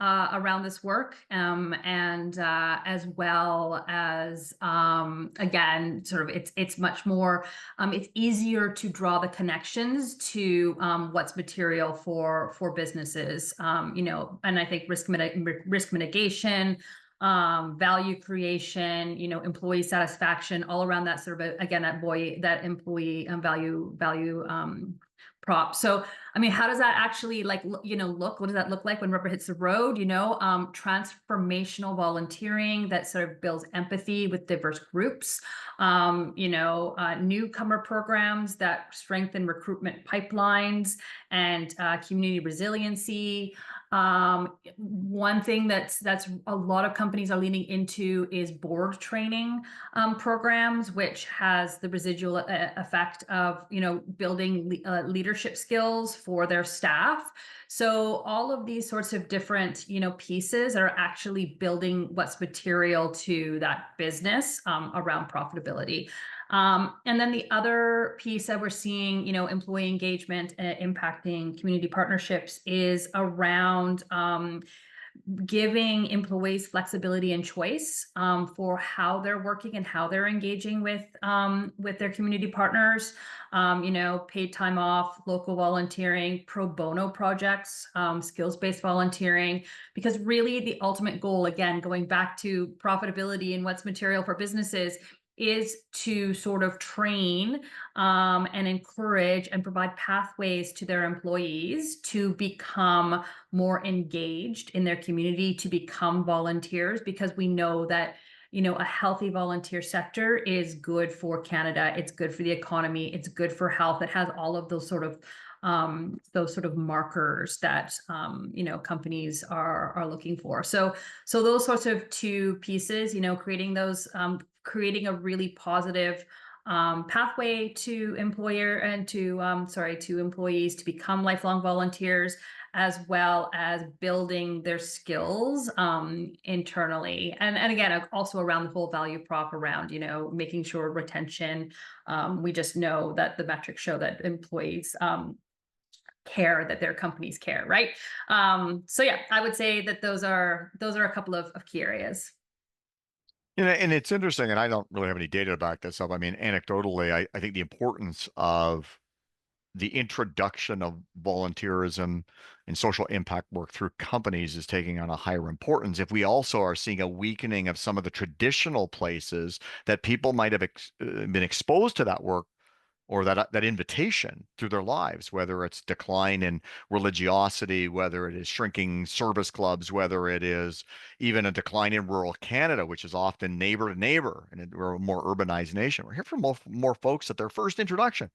this work, and as well as again, sort of it's much more it's easier to draw the connections to what's material for businesses, and I think risk mitigation, value creation, employee satisfaction, all around that sort of, again, that employee value prop. So, I mean, how does that actually look? What does that look like when rubber hits the road? Transformational volunteering that sort of builds empathy with diverse groups. Newcomer programs that strengthen recruitment pipelines and community resiliency. One thing that's a lot of companies are leaning into is board training programs, which has the residual effect of building leadership skills for their staff. So all of these sorts of different pieces are actually building what's material to that business around profitability. And then the other piece that we're seeing, employee engagement impacting community partnerships is around giving employees flexibility and choice for how they're working and how they're engaging with their community partners. Paid time off, local volunteering, pro bono projects, skills-based volunteering, because really the ultimate goal, again, going back to profitability and what's material for businesses, is to sort of train and encourage and provide pathways to their employees to become more engaged in their community, to become volunteers, because we know that a healthy volunteer sector is good for Canada. It's good for the economy. It's good for health. It has all of those sort of those sort of markers that companies are looking for. So those sorts of two pieces, creating those, creating a really positive pathway to to employees to become lifelong volunteers, as well as building their skills internally. And again, also around the whole value prop around, making sure retention. We just know that the metrics show that employees care, that their companies care, right? So yeah, I would say that those are a couple of key areas. And it's interesting, and I don't really have any data to back this up. I mean, anecdotally, I think the importance of the introduction of volunteerism and social impact work through companies is taking on a higher importance. If we also are seeing a weakening of some of the traditional places that people might have been exposed to that work or that invitation through their lives, whether it's decline in religiosity, whether it is shrinking service clubs, whether it is even a decline in rural Canada, which is often neighbor to neighbor, and we're a more urbanized nation. We're here for more folks that their first introduction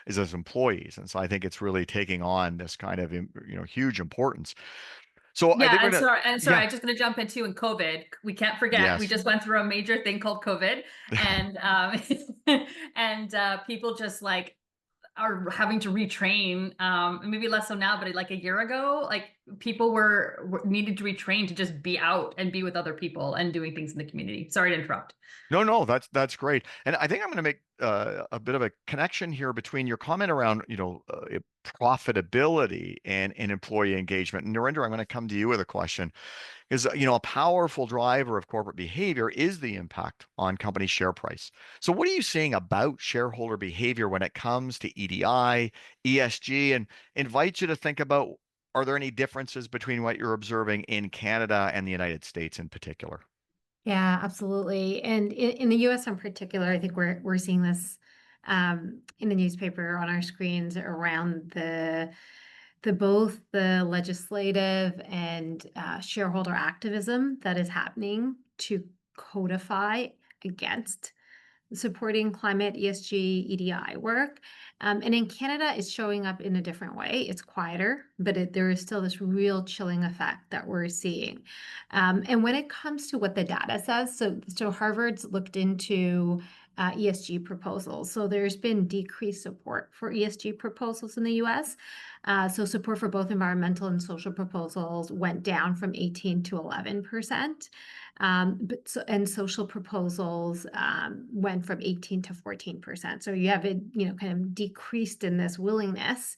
is as employees, and so I think it's really taking on this kind of huge importance. So I Yeah, think we're gonna, and sorry, yeah, I'm just going to jump into in COVID. We can't forget, we yes. just went through a major thing called COVID, and and people just like are having to retrain. Maybe less so now, but like a year ago, like people were needed to retrain to just be out and be with other people and doing things in the community. Sorry to interrupt. No, that's great. And I think I'm going to make a bit of a connection here between your comment around, profitability and employee engagement. And Narinder, I'm going to come to you with a question. Is, a powerful driver of corporate behavior is the impact on company share price. So what are you seeing about shareholder behavior when it comes to EDI, ESG, and invite you to think about, are there any differences between what you're observing in Canada and the United States in particular? Yeah, absolutely. And in the US in particular, I think we're seeing this in the newspaper on our screens around the both the legislative and shareholder activism that is happening to codify against supporting climate ESG EDI work. And in Canada, it's showing up in a different way. It's quieter, but there is still this real chilling effect that we're seeing. And when it comes to what the data says, so Harvard's looked into ESG proposals. So there's been decreased support for ESG proposals in the US. So support for both environmental and social proposals went down from 18 to 11%. And social proposals went from 18 to 14%. So you have it, kind of decreased in this willingness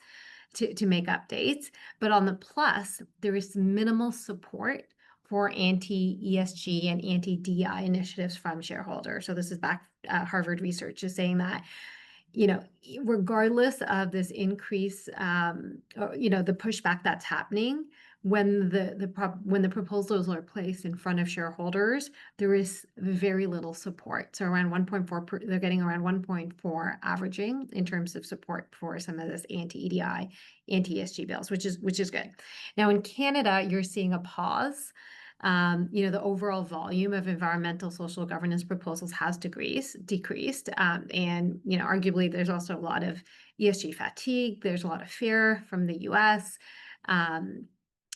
to make updates. But on the plus, there is minimal support for anti-ESG and anti-DI initiatives from shareholders. So this is back Harvard research is saying that, regardless of this increase, the pushback that's happening, when the proposals are placed in front of shareholders, there is very little support. So around 1.4, they're getting around 1.4 averaging in terms of support for some of this anti-EDI, anti-ESG bills, which is good. Now in Canada, you're seeing a pause. The overall volume of environmental social governance proposals has decreased. And, arguably there's also a lot of ESG fatigue. There's a lot of fear from the US.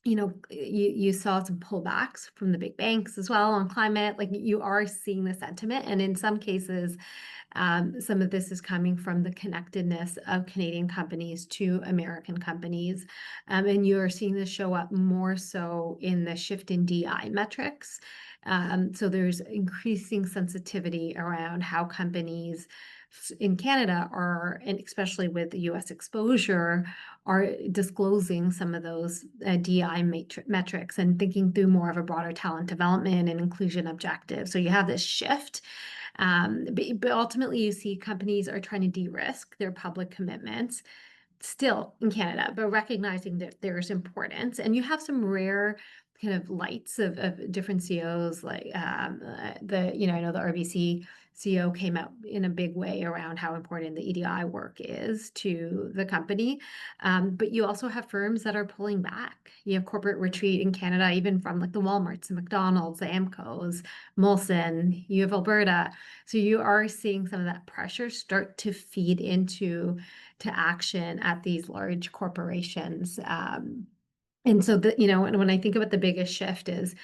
You saw some pullbacks from the big banks as well on climate. Like you are seeing the sentiment. And in some cases, some of this is coming from the connectedness of Canadian companies to American companies. And you're seeing this show up more so in the shift in DI metrics. So there's increasing sensitivity around how companies in Canada are, and especially with the US exposure, are disclosing some of those DI metrics and thinking through more of a broader talent development and inclusion objective. So you have this shift. But ultimately, you see companies are trying to de-risk their public commitments still in Canada, but recognizing that there's importance. And you have some rare kind of lights of different CEOs, like I know the RBC CEO came out in a big way around how important the EDI work is to the company. But you also have firms that are pulling back. You have corporate retreat in Canada, even from like the Walmarts, the McDonald's, the Amcos, Molson, you have Alberta. So you are seeing some of that pressure start to feed into action at these large corporations. And so when I think about the biggest shift is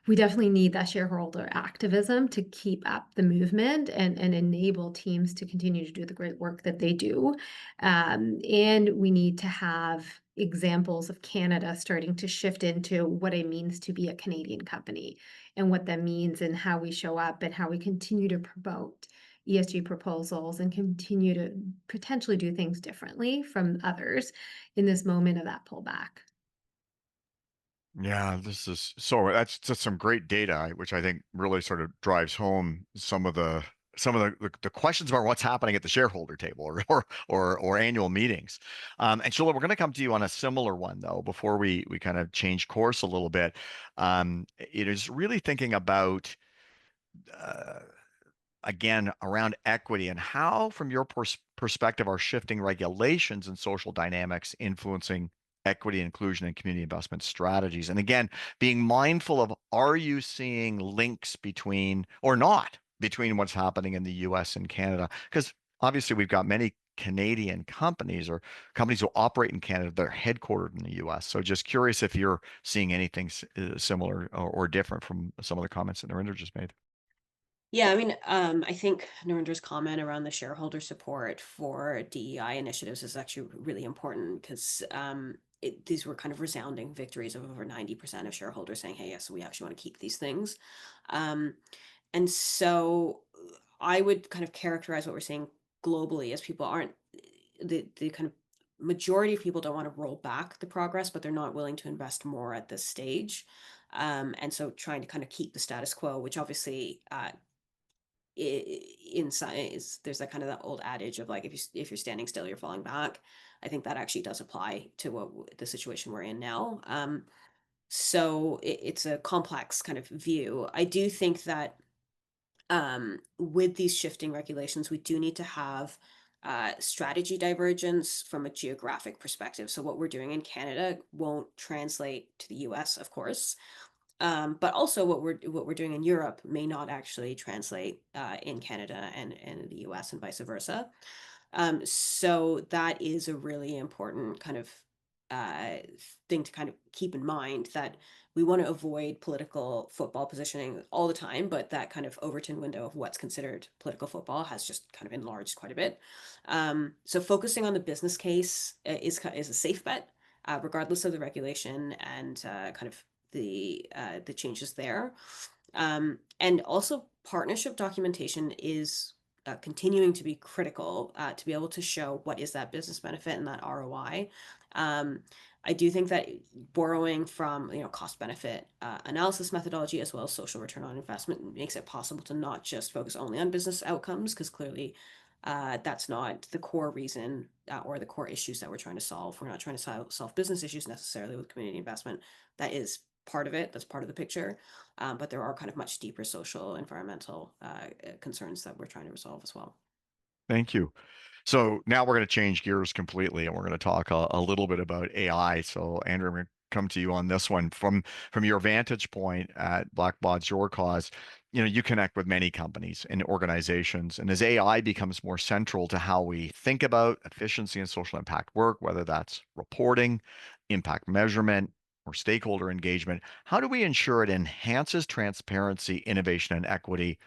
we definitely need that shareholder activism to keep up the movement and enable teams to continue to do the great work that they do. And we need to have examples of Canada starting to shift into what it means to be a Canadian company and what that means and how we show up and how we continue to promote ESG proposals and continue to potentially do things differently from others in this moment of that pullback. Yeah, this is that's just some great data, which I think really sort of drives home some of the questions about what's happening at the shareholder table or annual meetings. And Sheila, we're going to come to you on a similar one though, before we kind of change course a little bit. It is really thinking about uh, again around equity and how, from your perspective, are shifting regulations and social dynamics influencing equity, inclusion, and community investment strategies. And again, being mindful of, are you seeing links between or not between what's happening in the US and Canada? Because obviously we've got many Canadian companies or companies who operate in Canada that are headquartered in the US. So just curious if you're seeing anything similar or different from some of the comments that Narinder just made. Yeah, I mean, I think Narendra's comment around the shareholder support for DEI initiatives is actually really important because these were kind of resounding victories of over 90% of shareholders saying, hey, yes, we actually want to keep these things. Um, and so I would kind of characterize what we're seeing globally as people aren't, the kind of majority of people don't want to roll back the progress, but they're not willing to invest more at this stage. And so trying to kind of keep the status quo, which obviously in science there's that kind of that old adage of like if you're standing still you're falling back. I think that actually does apply to what the situation we're in now. So it's a complex kind of view. I do think that with these shifting regulations we do need to have strategy divergence from a geographic perspective. So what we're doing in Canada won't translate to the US, of course. But also what we're doing in Europe may not actually translate in Canada and the US and vice versa. So that is a really important kind of uh, thing to kind of keep in mind, that we want to avoid political football positioning all the time, but that kind of Overton window of what's considered political football has just kind of enlarged quite a bit. So focusing on the business case is a safe bet, regardless of the regulation and kind of the changes there. And also partnership documentation is continuing to be critical to be able to show what is that business benefit and that ROI. I do think that borrowing from cost benefit analysis methodology as well as social return on investment makes it possible to not just focus only on business outcomes, because clearly that's not the core reason or the core issues that we're trying to solve. We're not trying to solve business issues necessarily with community investment. That is part of it. That's part of the picture. But there are kind of much deeper social, environmental concerns that we're trying to resolve as well. Thank you. So now we're going to change gears completely, and we're going to talk a little bit about AI. So Andrew, I'm going to come to you on this one from your vantage point at Blackbaud's Your Cause. You connect with many companies and organizations, and as AI becomes more central to how we think about efficiency and social impact work, whether that's reporting, impact measurement, or stakeholder engagement, how do we ensure it enhances transparency, innovation, and equity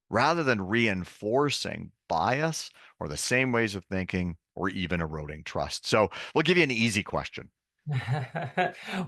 rather than reinforcing bias or the same ways of thinking or even eroding trust? So we'll give you an easy question.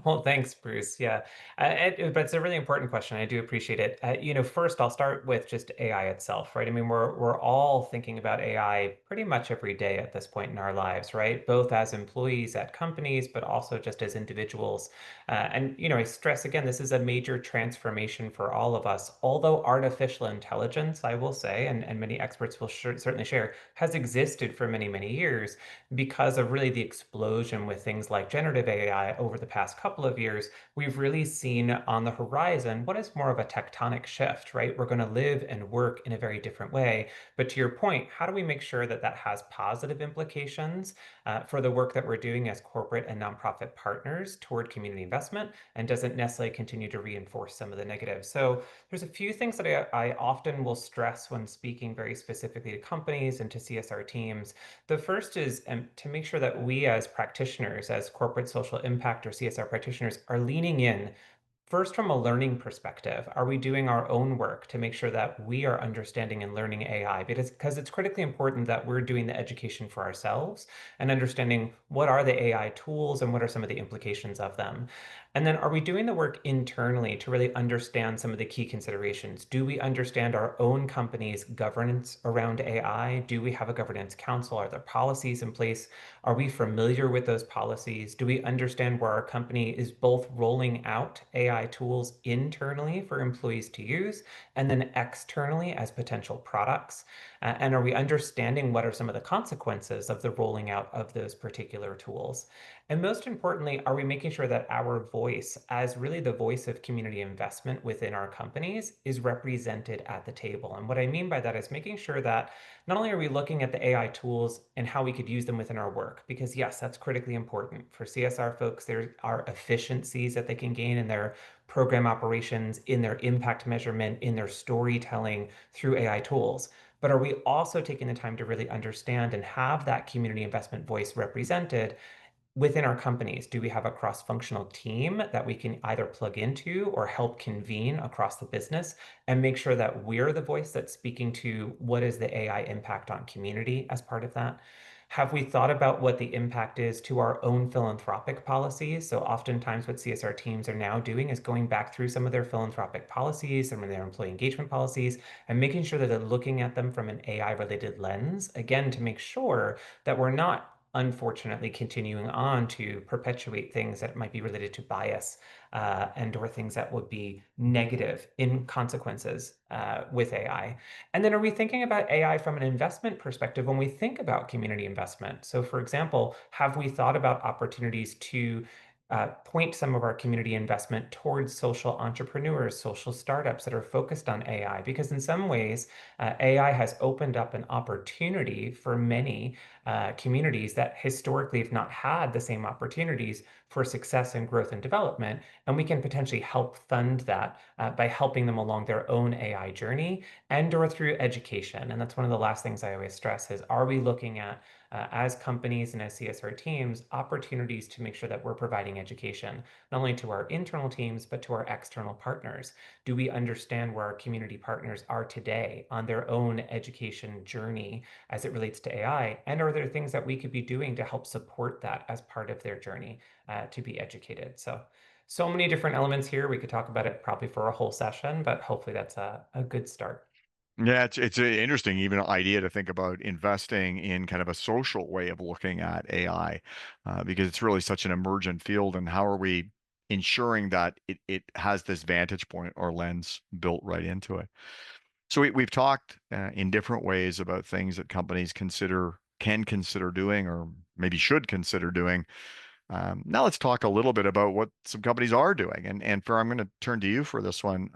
Well, thanks, Bruce. Yeah, but it's a really important question. I do appreciate it. First I'll start with just AI itself, right? I mean, we're all thinking about AI pretty much every day at this point in our lives, right? Both as employees at companies, but also just as individuals. And I stress again, this is a major transformation for all of us. Although artificial intelligence, I will say, and many experts will certainly share, has existed for many, many years because of really the explosion with things like generative generative AI over the past couple of years, we've really seen on the horizon what is more of a tectonic shift, right? We're going to live and work in a very different way. But to your point, how do we make sure that that has positive implications for the work that we're doing as corporate and nonprofit partners toward community investment, and doesn't necessarily continue to reinforce some of the negatives? So there's a few things that I often will stress when speaking very specifically to companies and to CSR teams. The first is to make sure that we as practitioners, as corporate social impact or CSR practitioners, are leaning in. First, from a learning perspective, are we doing our own work to make sure that we are understanding and learning AI? Because it's critically important that we're doing the education for ourselves and understanding what are the AI tools and what are some of the implications of them. And then are we doing the work internally to really understand some of the key considerations? Do we understand our own company's governance around AI? Do we have a governance council? Are there policies in place? Are we familiar with those policies? Do we understand where our company is both rolling out AI tools internally for employees to use and then externally as potential products? And are we understanding what are some of the consequences of the rolling out of those particular tools? And most importantly, are we making sure that our voice, as really the voice of community investment within our companies, is represented at the table? And what I mean by that is making sure that not only are we looking at the AI tools and how we could use them within our work, because yes, that's critically important. For CSR folks, there are efficiencies that they can gain in their program operations, in their impact measurement, in their storytelling through AI tools. But are we also taking the time to really understand and have that community investment voice represented within our companies? Do we have a cross-functional team that we can either plug into or help convene across the business and make sure that we're the voice that's speaking to what is the AI impact on community as part of that? Have we thought about what the impact is to our own philanthropic policies? So oftentimes what CSR teams are now doing is going back through some of their philanthropic policies, some of their employee engagement policies, and making sure that they're looking at them from an AI-related lens, again, to make sure that we're not unfortunately continuing on to perpetuate things that might be related to bias and or things that would be negative in consequences with AI. And then are we thinking about AI from an investment perspective when we think about community investment? So for example, have we thought about opportunities to point some of our community investment towards social entrepreneurs, social startups that are focused on AI? Because in some ways, AI has opened up an opportunity for many communities that historically have not had the same opportunities for success and growth and development. And we can potentially help fund that by helping them along their own AI journey and or through education. And that's one of the last things I always stress is, are we looking at as companies and as CSR teams, opportunities to make sure that we're providing education, not only to our internal teams, but to our external partners? Do we understand where our community partners are today on their own education journey as it relates to AI? And are there things that we could be doing to help support that as part of their journey to be educated? So many different elements here. We could talk about it probably for a whole session, but hopefully that's a good start. Yeah, it's an interesting even idea to think about investing in kind of a social way of looking at AI, because it's really such an emergent field. And how are we ensuring that it has this vantage point or lens built right into it? So we've talked in different ways about things that companies can consider doing, or maybe should consider doing. Now let's talk a little bit about what some companies are doing. I'm going to turn to you for this one.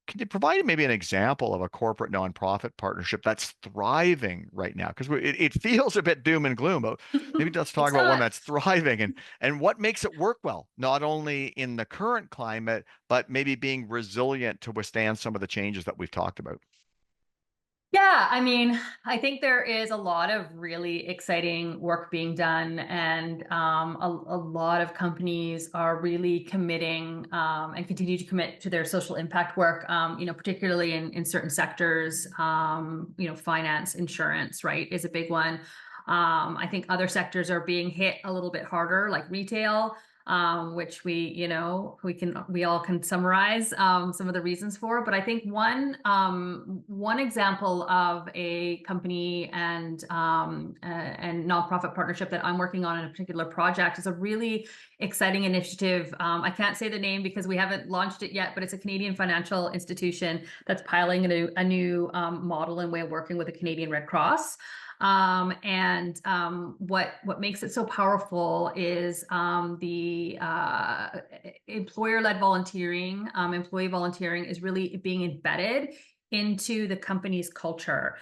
Can you provide maybe an example of a corporate nonprofit partnership that's thriving right now? Because it feels a bit doom and gloom, but maybe let's talk It's about one not. that's thriving and what makes it work well, not only in the current climate, but maybe being resilient to withstand some of the changes that we've talked about. Yeah, I mean, I think there is a lot of really exciting work being done, and a lot of companies are really committing and continue to commit to their social impact work. Particularly in certain sectors. Finance, insurance, right, is a big one. I think other sectors are being hit a little bit harder, like retail. Which we all can summarize some of the reasons for. But I think one example of a company and nonprofit partnership that I'm working on in a particular project is a really exciting initiative. I can't say the name because we haven't launched it yet, but it's a Canadian financial institution that's piloting a new model and way of working with the Canadian Red Cross. What makes it so powerful is the employer-led volunteering, employee volunteering is really being embedded into the company's culture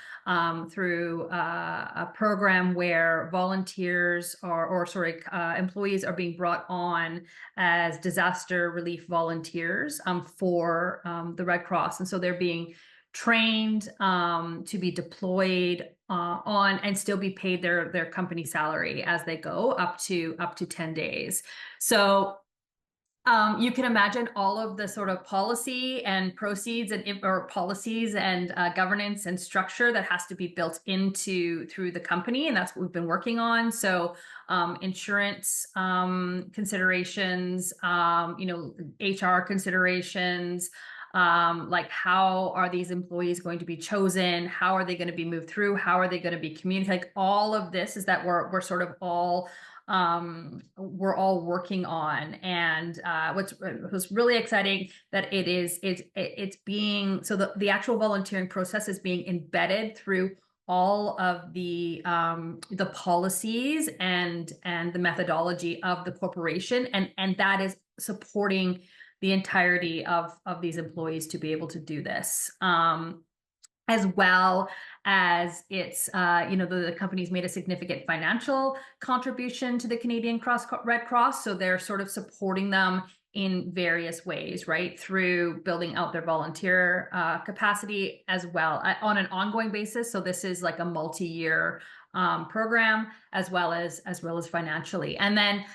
through a program where volunteers employees are being brought on as disaster relief volunteers for the Red Cross. And so they're being trained to be deployed on and still be paid their company salary as they go up to 10 days. So you can imagine all of the sort of policy and proceeds or policies and governance and structure that has to be built through the company, and that's what we've been working on. So insurance considerations, HR considerations, like how are these employees going to be chosen? How are they going to be moved through? How are they going to be communicated? Like all of this is that we're sort of all we're all working on. And what's really exciting that it's being, so the actual volunteering process is being embedded through all of the policies and the methodology of the corporation, and that is supporting the entirety of these employees to be able to do this. As well as it's, the company's made a significant financial contribution to the Canadian Red Cross. So they're sort of supporting them in various ways, right? Through building out their volunteer capacity as well on an ongoing basis. So this is like a multi-year program as well as financially. And then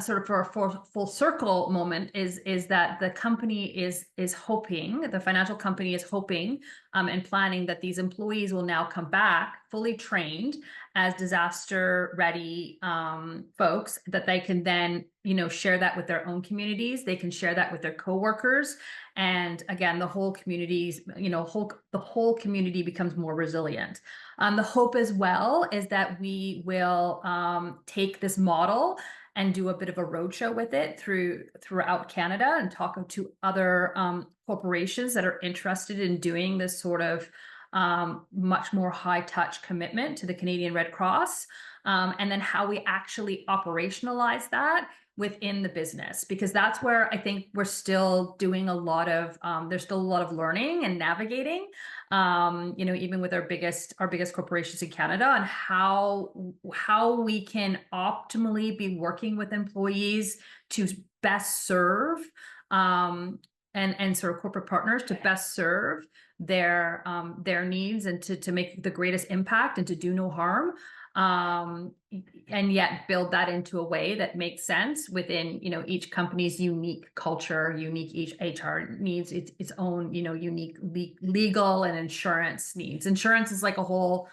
sort of for a full circle moment is that the company is hoping, the financial company is hoping and planning that these employees will now come back fully trained as disaster ready folks, that they can then share that with their own communities. They can share that with their coworkers, and again, the whole communities, the whole community becomes more resilient. The hope as well is that we will take this model and do a bit of a roadshow with it throughout Canada and talk to other corporations that are interested in doing this sort of much more high touch commitment to the Canadian Red Cross, and then how we actually operationalize that within the business, because that's where I think we're still doing a lot of there's still a lot of learning and navigating, even with our biggest corporations in Canada, and how we can optimally be working with employees to best serve and sort of corporate partners to best serve their needs and to make the greatest impact and to do no harm. And yet build that into a way that makes sense within, each company's unique culture, each HR needs its own, unique legal and insurance needs. Insurance is like a whole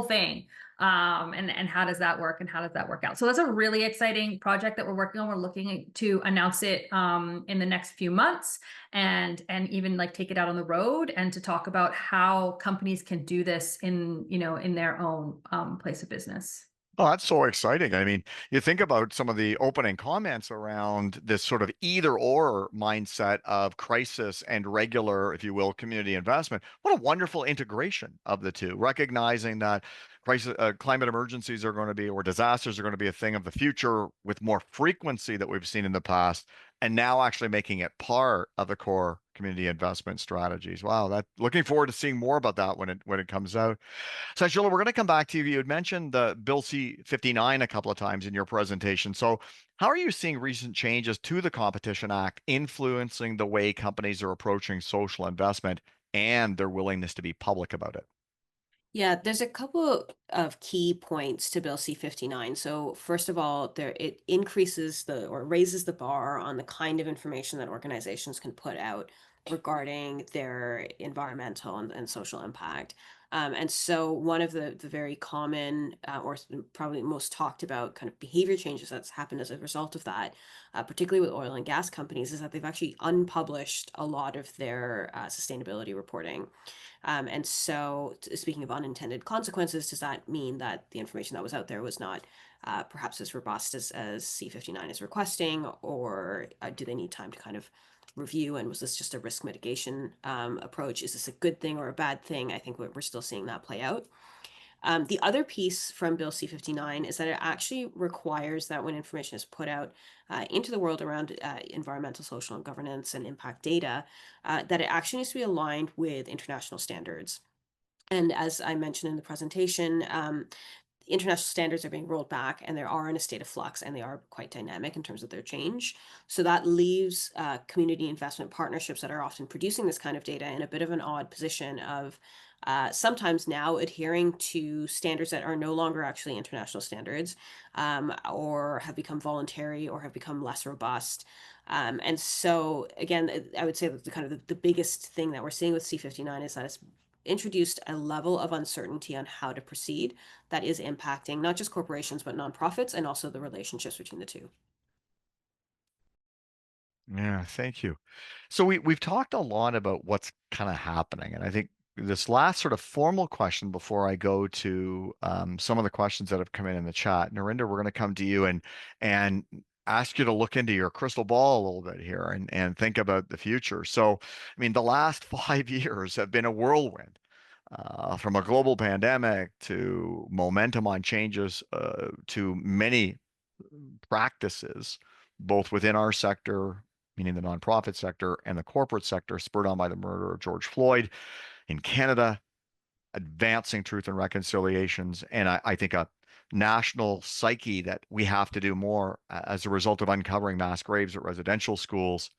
thing. And how does that work and how does that work out? So that's a really exciting project that we're working on. We're looking to announce it in the next few months and even like take it out on the road and to talk about how companies can do this in their own place of business. Oh, that's so exciting. I mean, you think about some of the opening comments around this sort of either or mindset of crisis and regular, if you will, community investment. What a wonderful integration of the two, recognizing that crisis, climate emergencies are going to be, or disasters are going to be a thing of the future with more frequency that we've seen in the past, and now actually making it part of the core community investment strategies. Wow, looking forward to seeing more about that when it comes out. So, Angela, we're going to come back to you. You had mentioned the Bill C-59 a couple of times in your presentation. So, how are you seeing recent changes to the Competition Act influencing the way companies are approaching social investment and their willingness to be public about it? Yeah, there's a couple of key points to Bill C-59. So first of all, it increases or raises the bar on the kind of information that organizations can put out regarding their environmental and social impact. And so one of the very common or probably most talked about kind of behavior changes that's happened as a result of that, particularly with oil and gas companies, is that they've actually unpublished a lot of their sustainability reporting. And so speaking of unintended consequences, does that mean that the information that was out there was not perhaps as robust as C-59 is requesting, or do they need time to kind of review, and was this just a risk mitigation approach? Is this a good thing or a bad thing? I think we're still seeing that play out. The other piece from Bill C-59 is that it actually requires that when information is put out into the world around environmental, social, and governance and impact data, that it actually needs to be aligned with international standards. And as I mentioned in the presentation, international standards are being rolled back, and they are in a state of flux, and they are quite dynamic in terms of their change. So that leaves community investment partnerships that are often producing this kind of data in a bit of an odd position of sometimes now adhering to standards that are no longer actually international standards, or have become voluntary or have become less robust. And so again, I would say that the biggest thing that we're seeing with C-59 is that it's introduced a level of uncertainty on how to proceed that is impacting not just corporations, but nonprofits, and also the relationships between the two. Yeah, thank you. So we've talked a lot about what's kind of happening, and I think this last sort of formal question before I go to some of the questions that have come in the chat, Narinder, we're going to come to you and ask you to look into your crystal ball a little bit here and think about the future. So, I mean, the last 5 years have been a whirlwind. From a global pandemic to momentum on changes to many practices, both within our sector, meaning the nonprofit sector, and the corporate sector, spurred on by the murder of George Floyd in Canada, advancing truth and reconciliations, and I think a national psyche that we have to do more as a result of uncovering mass graves at residential schools.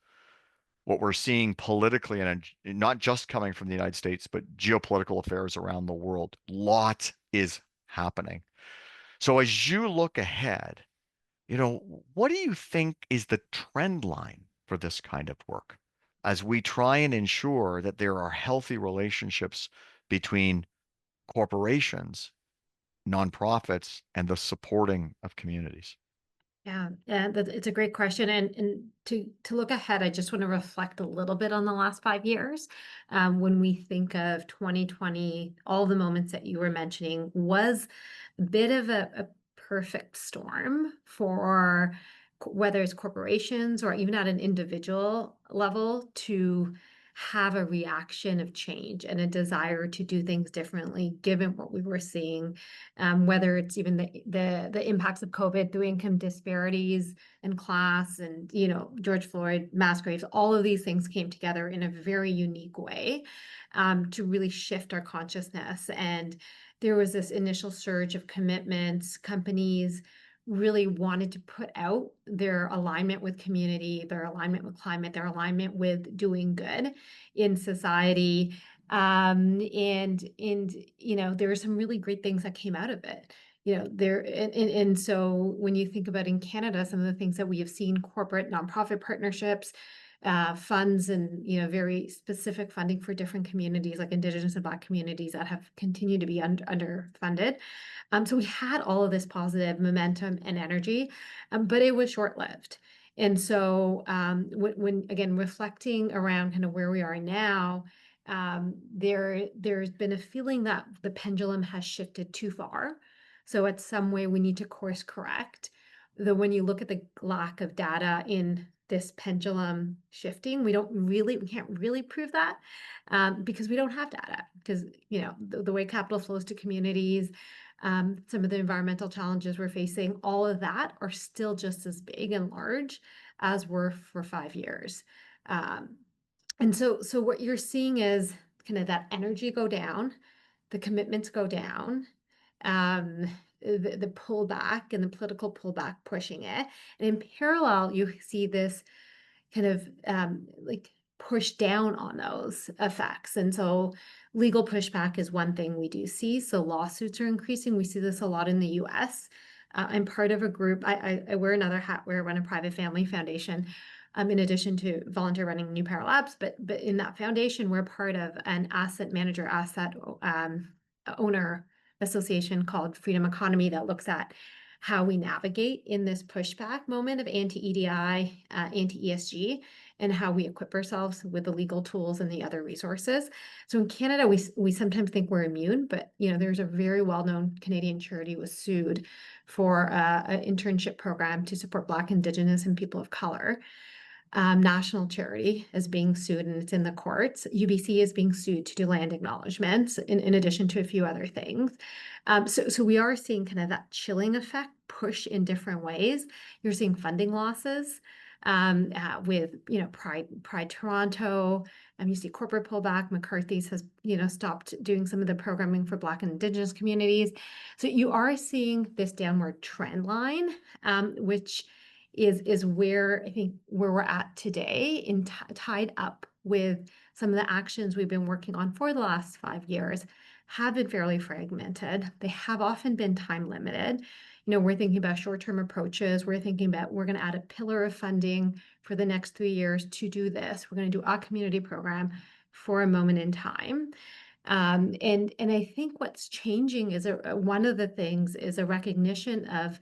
What we're seeing politically, and not just coming from the United States, but geopolitical affairs around the world, lot is happening. So as you look ahead, what do you think is the trend line for this kind of work as we try and ensure that there are healthy relationships between corporations, nonprofits, and the supporting of communities? Yeah, it's a great question. And to look ahead, I just want to reflect a little bit on the last 5 years. When we think of 2020, all the moments that you were mentioning was a bit of a perfect storm for whether it's corporations or even at an individual level to have a reaction of change and a desire to do things differently, given what we were seeing, whether it's even the impacts of COVID through income disparities and class, and George Floyd, mass graves. All of these things came together in a very unique way to really shift our consciousness. And there was this initial surge of commitments. Companies really wanted to put out their alignment with community, their alignment with climate, their alignment with doing good in society. And there were some really great things that came out of it. And so when you think about in Canada, some of the things that we have seen, corporate nonprofit partnerships, funds, and very specific funding for different communities like Indigenous and Black communities that have continued to be underfunded. So we had all of this positive momentum and energy, but it was short-lived. And so when again reflecting around kind of where we are now, there's been a feeling that the pendulum has shifted too far. So at some way we need to course correct. Though when you look at the lack of data in this pendulum shifting, we can't really prove that because we don't have data, because the way capital flows to communities, some of the environmental challenges we're facing, all of that are still just as big and large as were for 5 years. And so what you're seeing is kind of that energy go down, the commitments go down, the pullback and the political pullback pushing it. And in parallel, you see this kind of like push down on those effects. And so legal pushback is one thing we do see. So lawsuits are increasing. We see this a lot in the US. I'm part of a group. I wear another hat where I run a private family foundation. In addition to volunteer running New Power Labs, but in that foundation, we're part of an asset manager, owner association called Freedom Economy that looks at how we navigate in this pushback moment of anti-EDI, anti-ESG, and how we equip ourselves with the legal tools and the other resources. So in Canada, we sometimes think we're immune, but there's a very well-known Canadian charity was sued for an internship program to support Black, Indigenous, and people of color. national charity is being sued and it's in the courts. UBC is being sued to do land acknowledgements in addition to a few other things. So we are seeing kind of that chilling effect push in different ways. You're seeing funding losses with, Pride Toronto. You see corporate pullback. McCarthy's has, stopped doing some of the programming for Black and Indigenous communities. So you are seeing this downward trend line, which is where I think where we're at today, tied up with some of the actions we've been working on for the last 5 years have been fairly fragmented. They have often been time limited. We're thinking about short-term approaches. We're thinking about we're going to add a pillar of funding for the next 3 years to do this. We're going to do a community program for a moment in time. And I think what's changing is one of the things is a recognition of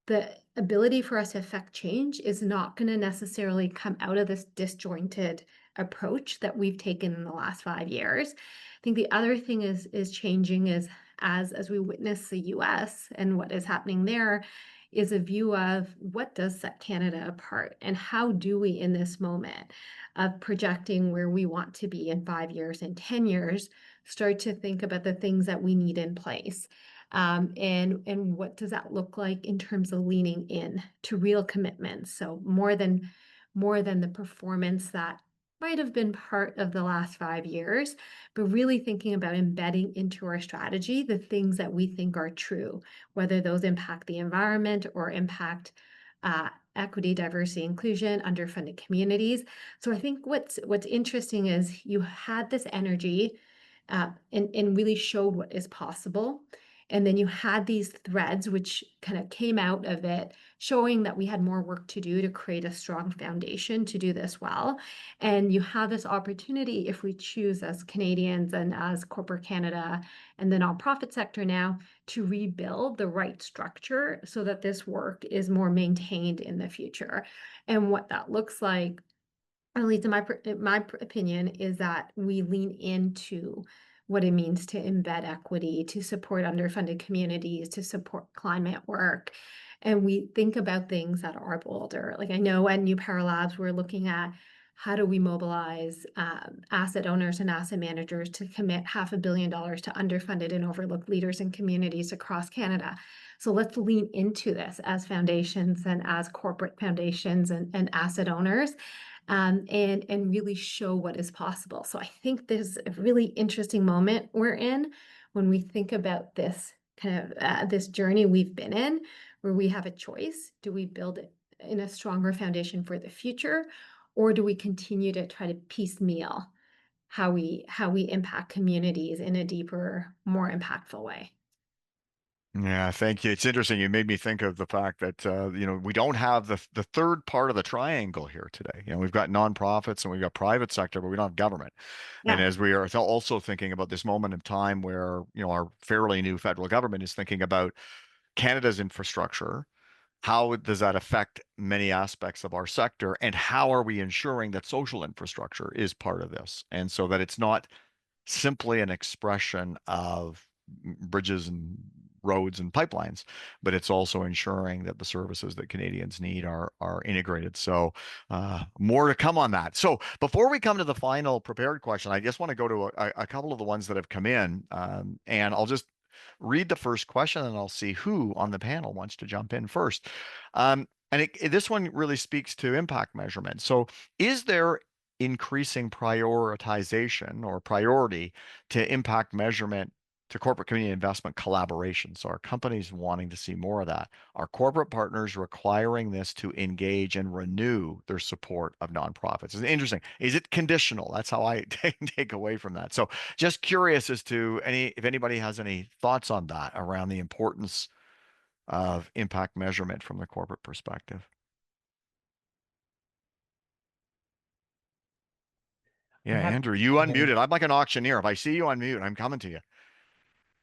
the ability for us to affect change is not going to necessarily come out of this disjointed approach that we've taken in the last 5 years. I think the other thing is changing is as we witness the US and what is happening there is a view of what does set Canada apart and how do we in this moment of projecting where we want to be in 5 years and 10 years start to think about the things that we need in place. And what does that look like in terms of leaning in to real commitments? So more than the performance that might have been part of the last 5 years, but really thinking about embedding into our strategy the things that we think are true, whether those impact the environment or impact equity, diversity, inclusion, underfunded communities. So I think what's interesting is you had this energy and really showed what is possible. And then you had these threads, which kind of came out of it, showing that we had more work to do to create a strong foundation to do this well. And you have this opportunity, if we choose as Canadians and as corporate Canada and the nonprofit sector now, to rebuild the right structure so that this work is more maintained in the future. And what that looks like, at least in my opinion, is that we lean into what it means to embed equity, to support underfunded communities, to support climate work. And we think about things that are bolder. Like I know at New Power Labs, we're looking at how do we mobilize asset owners and asset managers to commit $500 million to underfunded and overlooked leaders and communities across Canada. So let's lean into this as foundations and as corporate foundations and asset owners. And really show what is possible. So I think there's a really interesting moment we're in when we think about this kind of this journey we've been in, where we have a choice. Do we build it in a stronger foundation for the future, or do we continue to try to piecemeal how we impact communities in a deeper, more impactful way? Yeah, thank you. It's interesting. You made me think of the fact that we don't have the third part of the triangle here today. We've got nonprofits and we've got private sector, but we don't have government. And Yeah. as we are also thinking about this moment of time where our fairly new federal government is thinking about Canada's infrastructure, how does that affect many aspects of our sector, and how are we ensuring that social infrastructure is part of this, and so that it's not simply an expression of bridges and roads and pipelines, but it's also ensuring that the services that Canadians need are integrated. So more to come on that. So before we come to the final prepared question, I just want to go to a couple of the ones that have come in, and I'll just read the first question and I'll see who on the panel wants to jump in first. And this one really speaks to impact measurement. So is there increasing prioritization or priority to impact measurement to corporate community investment collaboration? So are companies wanting to see more of that? Are corporate partners requiring this to engage and renew their support of nonprofits? It's interesting. Is it conditional? That's how I take away from that. So just curious as to if anybody has any thoughts on that around the importance of impact measurement from the corporate perspective. Yeah, I'm happy Andrew, to you chime in. unmuted. I'm like an auctioneer. If I see you unmute, I'm coming to you.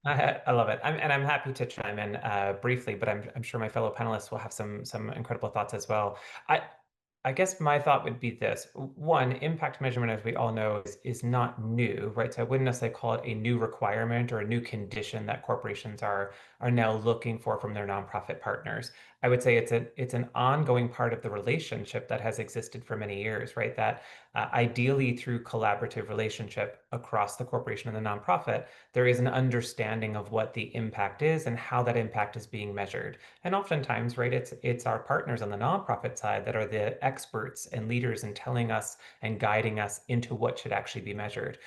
I love it. I'm happy to chime in briefly, but I'm sure my fellow panelists will have some incredible thoughts as well. I guess my thought would be this. One, impact measurement, as we all know, is not new, right? So I wouldn't necessarily call it a new requirement or a new condition that corporations are now looking for from their nonprofit partners. I would say it's an ongoing part of the relationship that has existed for many years, right? That ideally through collaborative relationship across the corporation and the nonprofit, there is an understanding of what the impact is and how that impact is being measured. And oftentimes, right, it's our partners on the nonprofit side that are the experts and leaders in telling us and guiding us into what should actually be measured.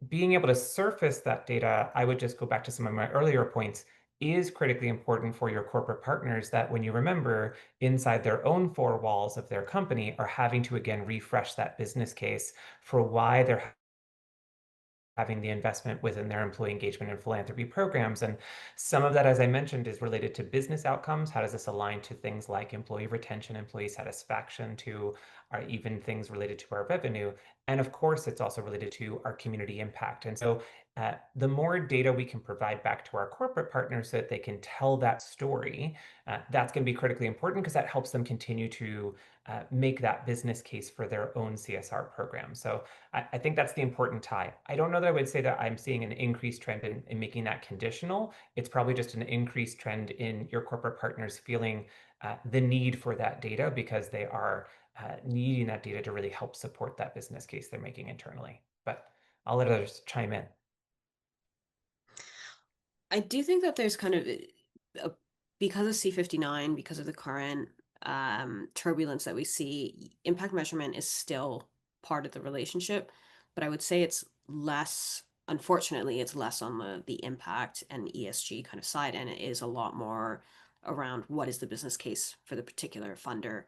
Being able to surface that data, I would just go back to some of my earlier points, is critically important for your corporate partners that when you remember inside their own four walls of their company are having to again refresh that business case for why they're having the investment within their employee engagement and philanthropy programs. And some of that, as I mentioned, is related to business outcomes. How does this align to things like employee retention, employee satisfaction, to even things related to our revenue? And of course, it's also related to our community impact. And so the more data we can provide back to our corporate partners so that they can tell that story, that's going to be critically important because that helps them continue to make that business case for their own CSR program. So I think that's the important tie. I don't know that I would say that I'm seeing an increased trend in making that conditional. It's probably just an increased trend in your corporate partners feeling the need for that data because they are needing that data to really help support that business case they're making internally. But I'll let others chime in. I do think that there's kind of because of C59, because of the current turbulence that we see, impact measurement is still part of the relationship, but I would say it's less, unfortunately, it's less on the impact and ESG kind of side, and it is a lot more around what is the business case for the particular funder,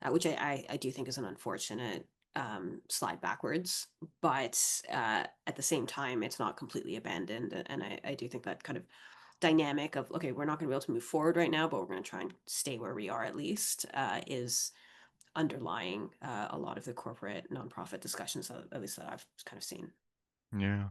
which I do think is an unfortunate slide backwards, but at the same time, it's not completely abandoned. And I do think that kind of dynamic of, okay, we're not going to be able to move forward right now, but we're going to try and stay where we are at least, is underlying a lot of the corporate nonprofit discussions, at least that I've kind of seen. Yeah.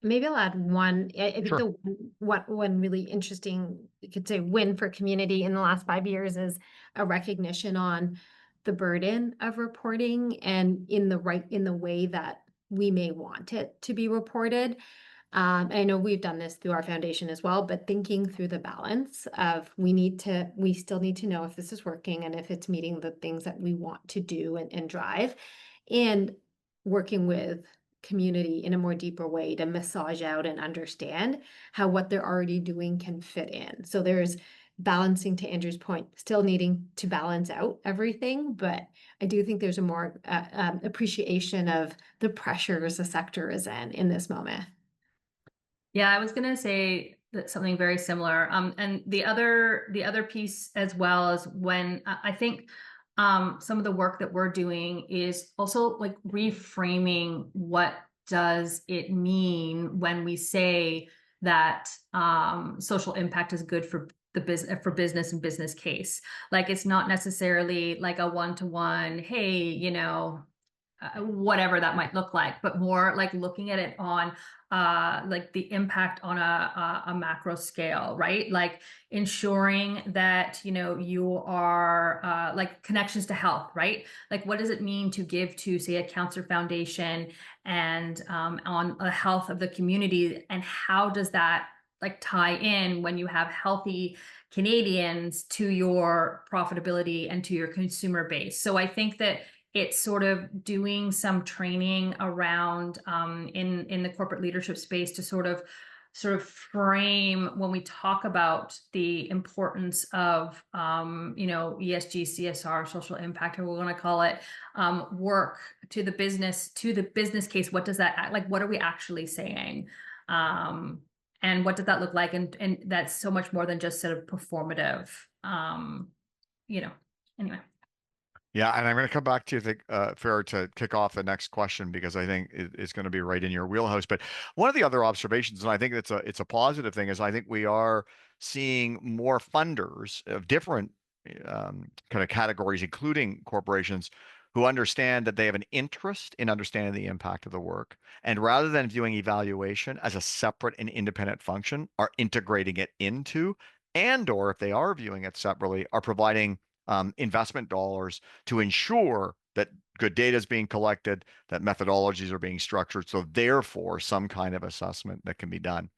Maybe I'll add one. I think Sure. the one really interesting, you could say, win for community in the last 5 years is a recognition on the burden of reporting and in the way that we may want it to be reported. I know we've done this through our foundation as well, but thinking through the balance of we still need to know if this is working and if it's meeting the things that we want to do and drive, and working with community in a more deeper way to massage out and understand how what they're already doing can fit in. So there's balancing, to Andrew's point, still needing to balance out everything, but I do think there's a more appreciation of the pressures the sector is in this moment. Yeah, I was gonna say that something very similar. And the other piece as well is when I think some of the work that we're doing is also like reframing what does it mean when we say that social impact is good for the business and business case. Like it's not necessarily like a one-to-one, hey, whatever that might look like, but more like looking at it on like the impact on a macro scale, right? Like ensuring that you are like connections to health, right? Like what does it mean to give to, say, a cancer foundation and on the health of the community, and how does that like tie in when you have healthy Canadians to your profitability and to your consumer base? So I think that it's sort of doing some training around in the corporate leadership space to sort of frame when we talk about the importance of ESG, CSR, social impact, or we want to call it, work to the business case. What does that like? What are we actually saying? And what does that look like? And that's so much more than just sort of performative. Anyway. Yeah, and I'm going to come back to you, Farah, to kick off the next question because I think it's going to be right in your wheelhouse. But one of the other observations, and I think it's a positive thing, is I think we are seeing more funders of different kind of categories, including corporations, who understand that they have an interest in understanding the impact of the work, and rather than viewing evaluation as a separate and independent function, are integrating it into, or if they are viewing it separately, are providing investment dollars to ensure that good data is being collected, that methodologies are being structured. So therefore, some kind of assessment that can be done.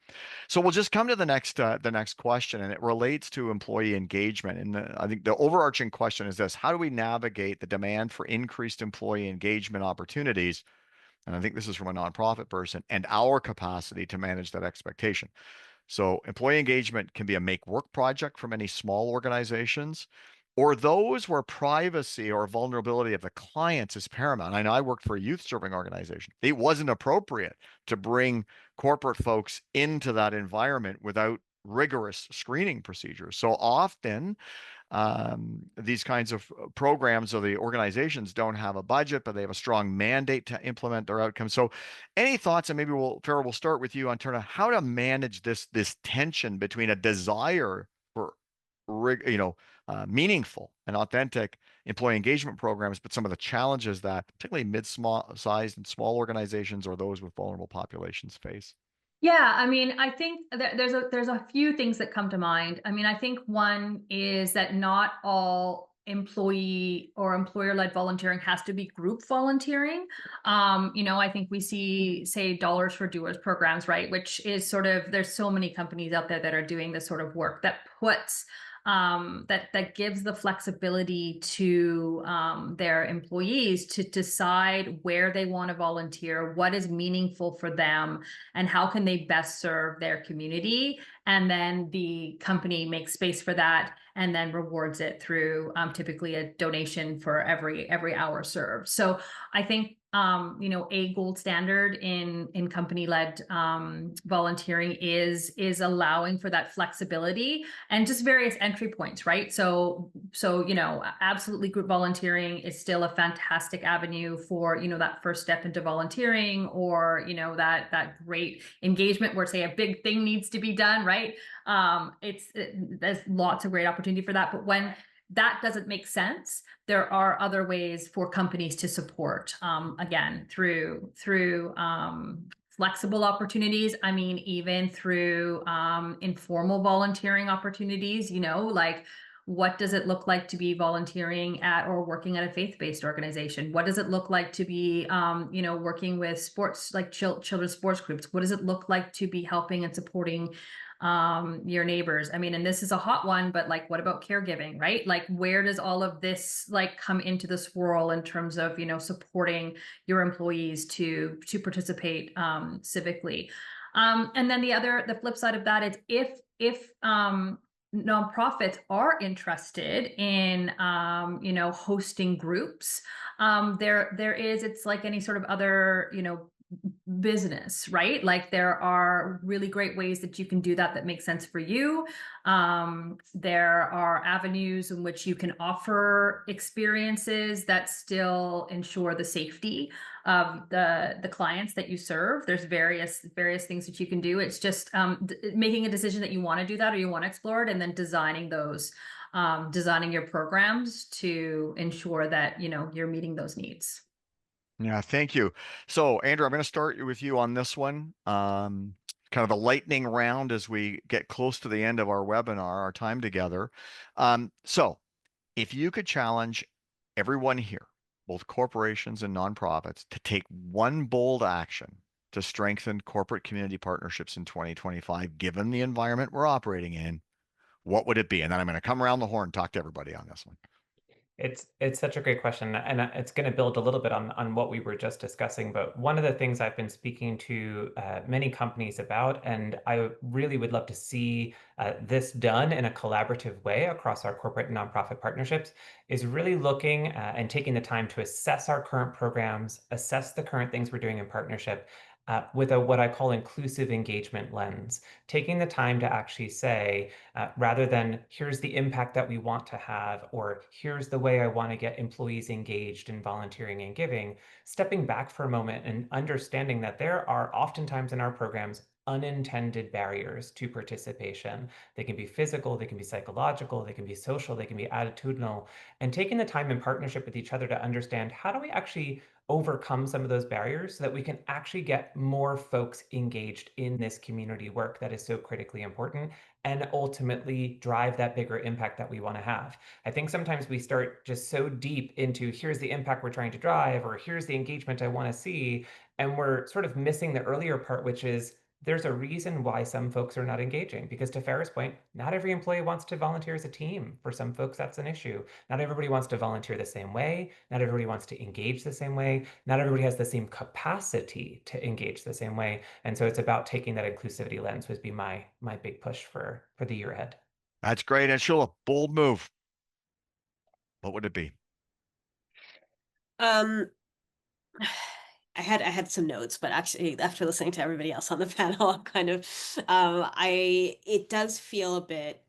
So we'll just come to the next question, and it relates to employee engagement. And I think the overarching question is this: how do we navigate the demand for increased employee engagement opportunities? And I think this is from a nonprofit person, and our capacity to manage that expectation. So employee engagement can be a make work project for many small organizations, or those where privacy or vulnerability of the clients is paramount. I know I worked for a youth serving organization. It wasn't appropriate to bring corporate folks into that environment without rigorous screening procedures. So often these kinds of programs or the organizations don't have a budget, but they have a strong mandate to implement their outcomes. So, any thoughts? And maybe Farrah, we'll start with you on terms of how to manage this tension between a desire for meaningful and authentic employee engagement programs, but some of the challenges that particularly mid-small sized and small organizations or those with vulnerable populations face. Yeah, I mean, I think there's a few things that come to mind. I mean, I think one is that not all employee or employer-led volunteering has to be group volunteering. I think we see, say, Dollars for Doers programs, right? Which is sort of, there's so many companies out there that are doing this sort of work that puts that gives the flexibility to their employees to decide where they want to volunteer, what is meaningful for them, and how can they best serve their community. And then the company makes space for that and then rewards it through typically a donation for every hour served. So I think a gold standard in company-led volunteering is allowing for that flexibility and just various entry points, right? So absolutely, group volunteering is still a fantastic avenue for that first step into volunteering, or that great engagement where, say, a big thing needs to be done, right? There's lots of great opportunity for that, but when that doesn't make sense, there are other ways for companies to support, again, through flexible opportunities. I mean, even through informal volunteering opportunities, like, what does it look like to be volunteering at or working at a faith-based organization? What does it look like to be, working with sports, like children's sports groups? What does it look like to be helping and supporting your neighbors? I mean, and this is a hot one, but like, what about caregiving, right? Like, where does all of this like come into the swirl in terms of, supporting your employees to participate civically? And then the flip side of that is if nonprofits are interested in hosting groups, it's like any sort of other business, right? Like, there are really great ways that you can do that make sense for you. There are avenues in which you can offer experiences that still ensure the safety of the clients that you serve. There's various things that you can do. It's just making a decision that you want to do that or you want to explore it, and then designing your programs to ensure that you're meeting those needs. Yeah, thank you. So, Andrew, I'm going to start with you on this one. Kind of a lightning round as we get close to the end of our webinar, our time together. So, if you could challenge everyone here, both corporations and nonprofits, to take one bold action to strengthen corporate community partnerships in 2025, given the environment we're operating in, what would it be? And then I'm going to come around the horn and talk to everybody on this one. It's such a great question, and it's going to build a little bit on what we were just discussing. But one of the things I've been speaking to many companies about, and I really would love to see this done in a collaborative way across our corporate and nonprofit partnerships, is really looking and taking the time to assess our current programs, assess the current things we're doing in partnership, with what I call inclusive engagement lens, taking the time to actually say, rather than here's the impact that we want to have, or here's the way I want to get employees engaged in volunteering and giving, stepping back for a moment and understanding that there are oftentimes in our programs unintended barriers to participation. They can be physical, they can be psychological, they can be social, they can be attitudinal, and taking the time in partnership with each other to understand, how do we actually overcome some of those barriers so that we can actually get more folks engaged in this community work that is so critically important and ultimately drive that bigger impact that we want to have. I think sometimes we start just so deep into here's the impact we're trying to drive, or here's the engagement I want to see, and we're sort of missing the earlier part, which is there's a reason why some folks are not engaging. Because to Farah's point, not every employee wants to volunteer as a team. For some folks, that's an issue. Not everybody wants to volunteer the same way. Not everybody wants to engage the same way. Not everybody has the same capacity to engage the same way. And so it's about taking that inclusivity lens would be my big push for the year ahead. That's great. And Shula, bold move. What would it be? Um, I had some notes, but actually after listening to everybody else on the panel, I'm kind of it does feel a bit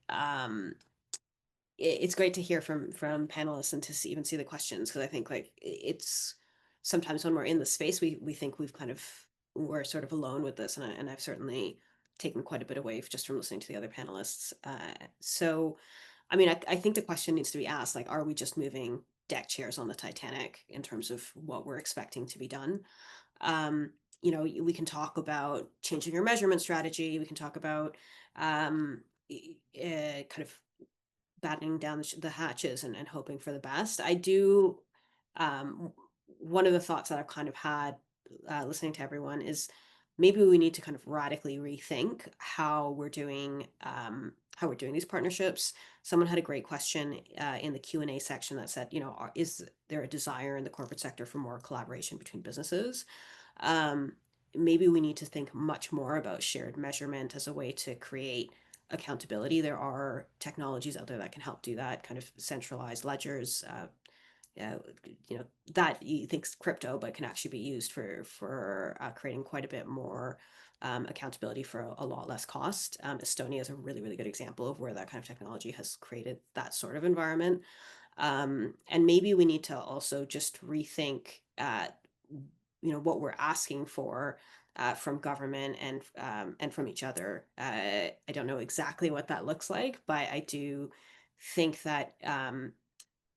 it's great to hear from panelists and to even see the questions, because I think like it's sometimes when we're in the space we think we're sort of alone with this, and I've certainly taken quite a bit away just from listening to the other panelists. So I mean, I think the question needs to be asked, like, are we just moving deck chairs on the Titanic in terms of what we're expecting to be done? Um, we can talk about changing your measurement strategy. We can talk about kind of battening down the hatches and hoping for the best. I do. One of the thoughts that I've kind of had listening to everyone is maybe we need to kind of radically rethink how we're doing these partnerships. Someone had a great question in the Q&A section that said, is there a desire in the corporate sector for more collaboration between businesses? Maybe we need to think much more about shared measurement as a way to create accountability. There are technologies out there that can help do that, kind of centralized ledgers, that you think's crypto, but can actually be used for creating quite a bit more accountability for a lot less cost. Estonia is a really, really good example of where that kind of technology has created that sort of environment. And maybe we need to also just rethink, what we're asking for from government and from each other. I don't know exactly what that looks like, but I do think that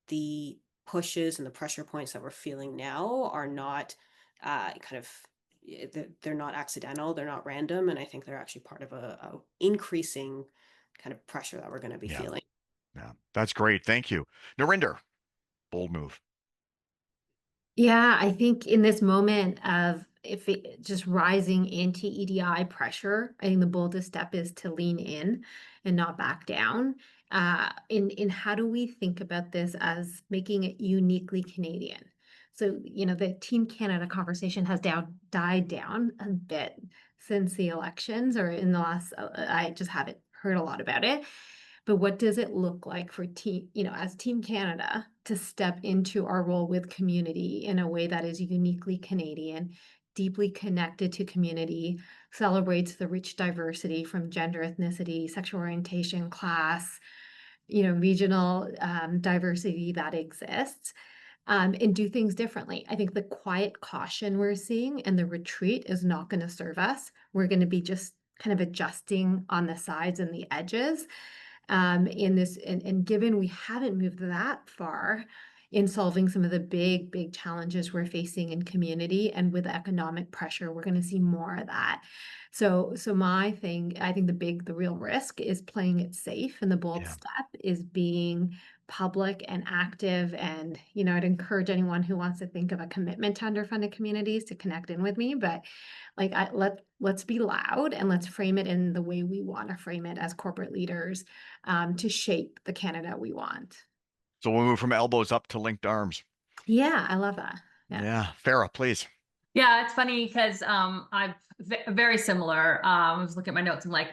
the pushes and the pressure points that we're feeling now are not they're not accidental, they're not random, and I think they're actually part of a increasing kind of pressure that we're going to be feeling. Yeah, that's great. Thank you. Narinder, bold move. Yeah, I think in this moment of if it just rising into EDI pressure, I think the boldest step is to lean in and not back down. In how do we think about this as making it uniquely Canadian? So, the Team Canada conversation has died down a bit since the elections, or in the last, I just haven't heard a lot about it. But what does it look like for as Team Canada to step into our role with community in a way that is uniquely Canadian, deeply connected to community, celebrates the rich diversity from gender, ethnicity, sexual orientation, class, regional diversity that exists, and do things differently? I think the quiet caution we're seeing and the retreat is not going to serve us. We're going to be just kind of adjusting on the sides and the edges. In this, and given we haven't moved that far in solving some of the big challenges we're facing in community, and with economic pressure, we're going to see more of that. So I think the real risk is playing it safe, and the bold step is being public and active. And I'd encourage anyone who wants to think of a commitment to underfunded communities to connect in with me. But let's be loud, and let's frame it in the way we want to frame it as corporate leaders, to shape the Canada we want. So we'll move from elbows up to linked arms. Yeah, I love that. Yeah. Farah, please. Yeah, it's funny because I'm very similar. I was looking at my notes and like,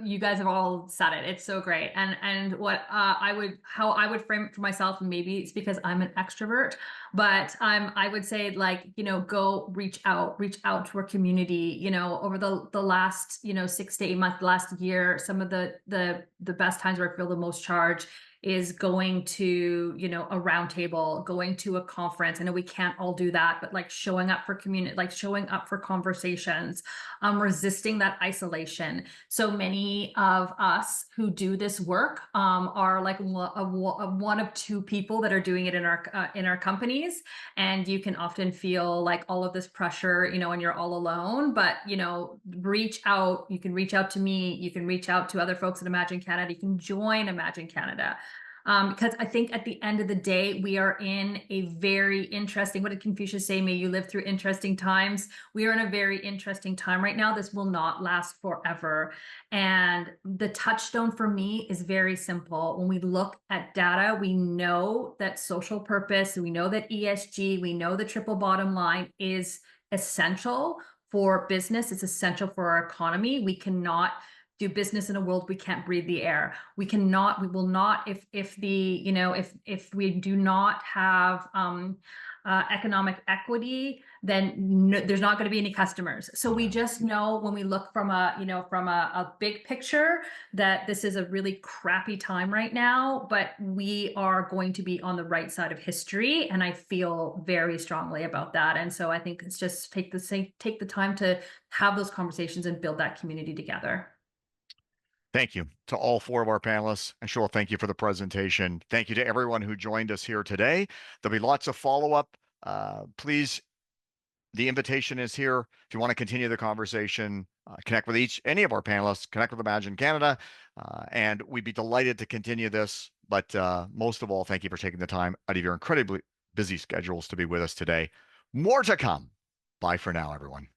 you guys have all said it. It's so great. And what how I would frame it for myself, and maybe it's because I'm an extrovert, but I would say, like, go reach out to our community. Over the last 6 to 8 months, last year, some of the best times where I feel the most charge is going to, you know, a roundtable, going to a conference. I know we can't all do that, but like showing up for community, like showing up for conversations, resisting that isolation. So many of us who do this work are like one of two people that are doing it in our companies, and you can often feel like all of this pressure, you know, and you're all alone. But you know, reach out. You can reach out to me. You can reach out to other folks at Imagine Canada. You can join Imagine Canada. Because I think at the end of the day, we are in a very interesting, what did Confucius say? May you live through interesting times. We are in a very interesting time right now. This will not last forever. And the touchstone for me is very simple. When we look at data, we know that social purpose, we know that ESG, we know the triple bottom line is essential for business. It's essential for our economy. We cannot do business in a world we can't breathe the air. We will not, if we do not have economic equity, then there's not going to be any customers. So we just know when we look from a big picture that this is a really crappy time right now, but we are going to be on the right side of history. And I feel very strongly about that. And so I think it's just take the time to have those conversations and build that community together. Thank you to all four of our panelists. And Shula, thank you for the presentation. Thank you to everyone who joined us here today. There'll be lots of follow-up. Please, the invitation is here. If you want to continue the conversation, connect with any of our panelists, connect with Imagine Canada, and we'd be delighted to continue this. But most of all, thank you for taking the time out of your incredibly busy schedules to be with us today. More to come. Bye for now, everyone.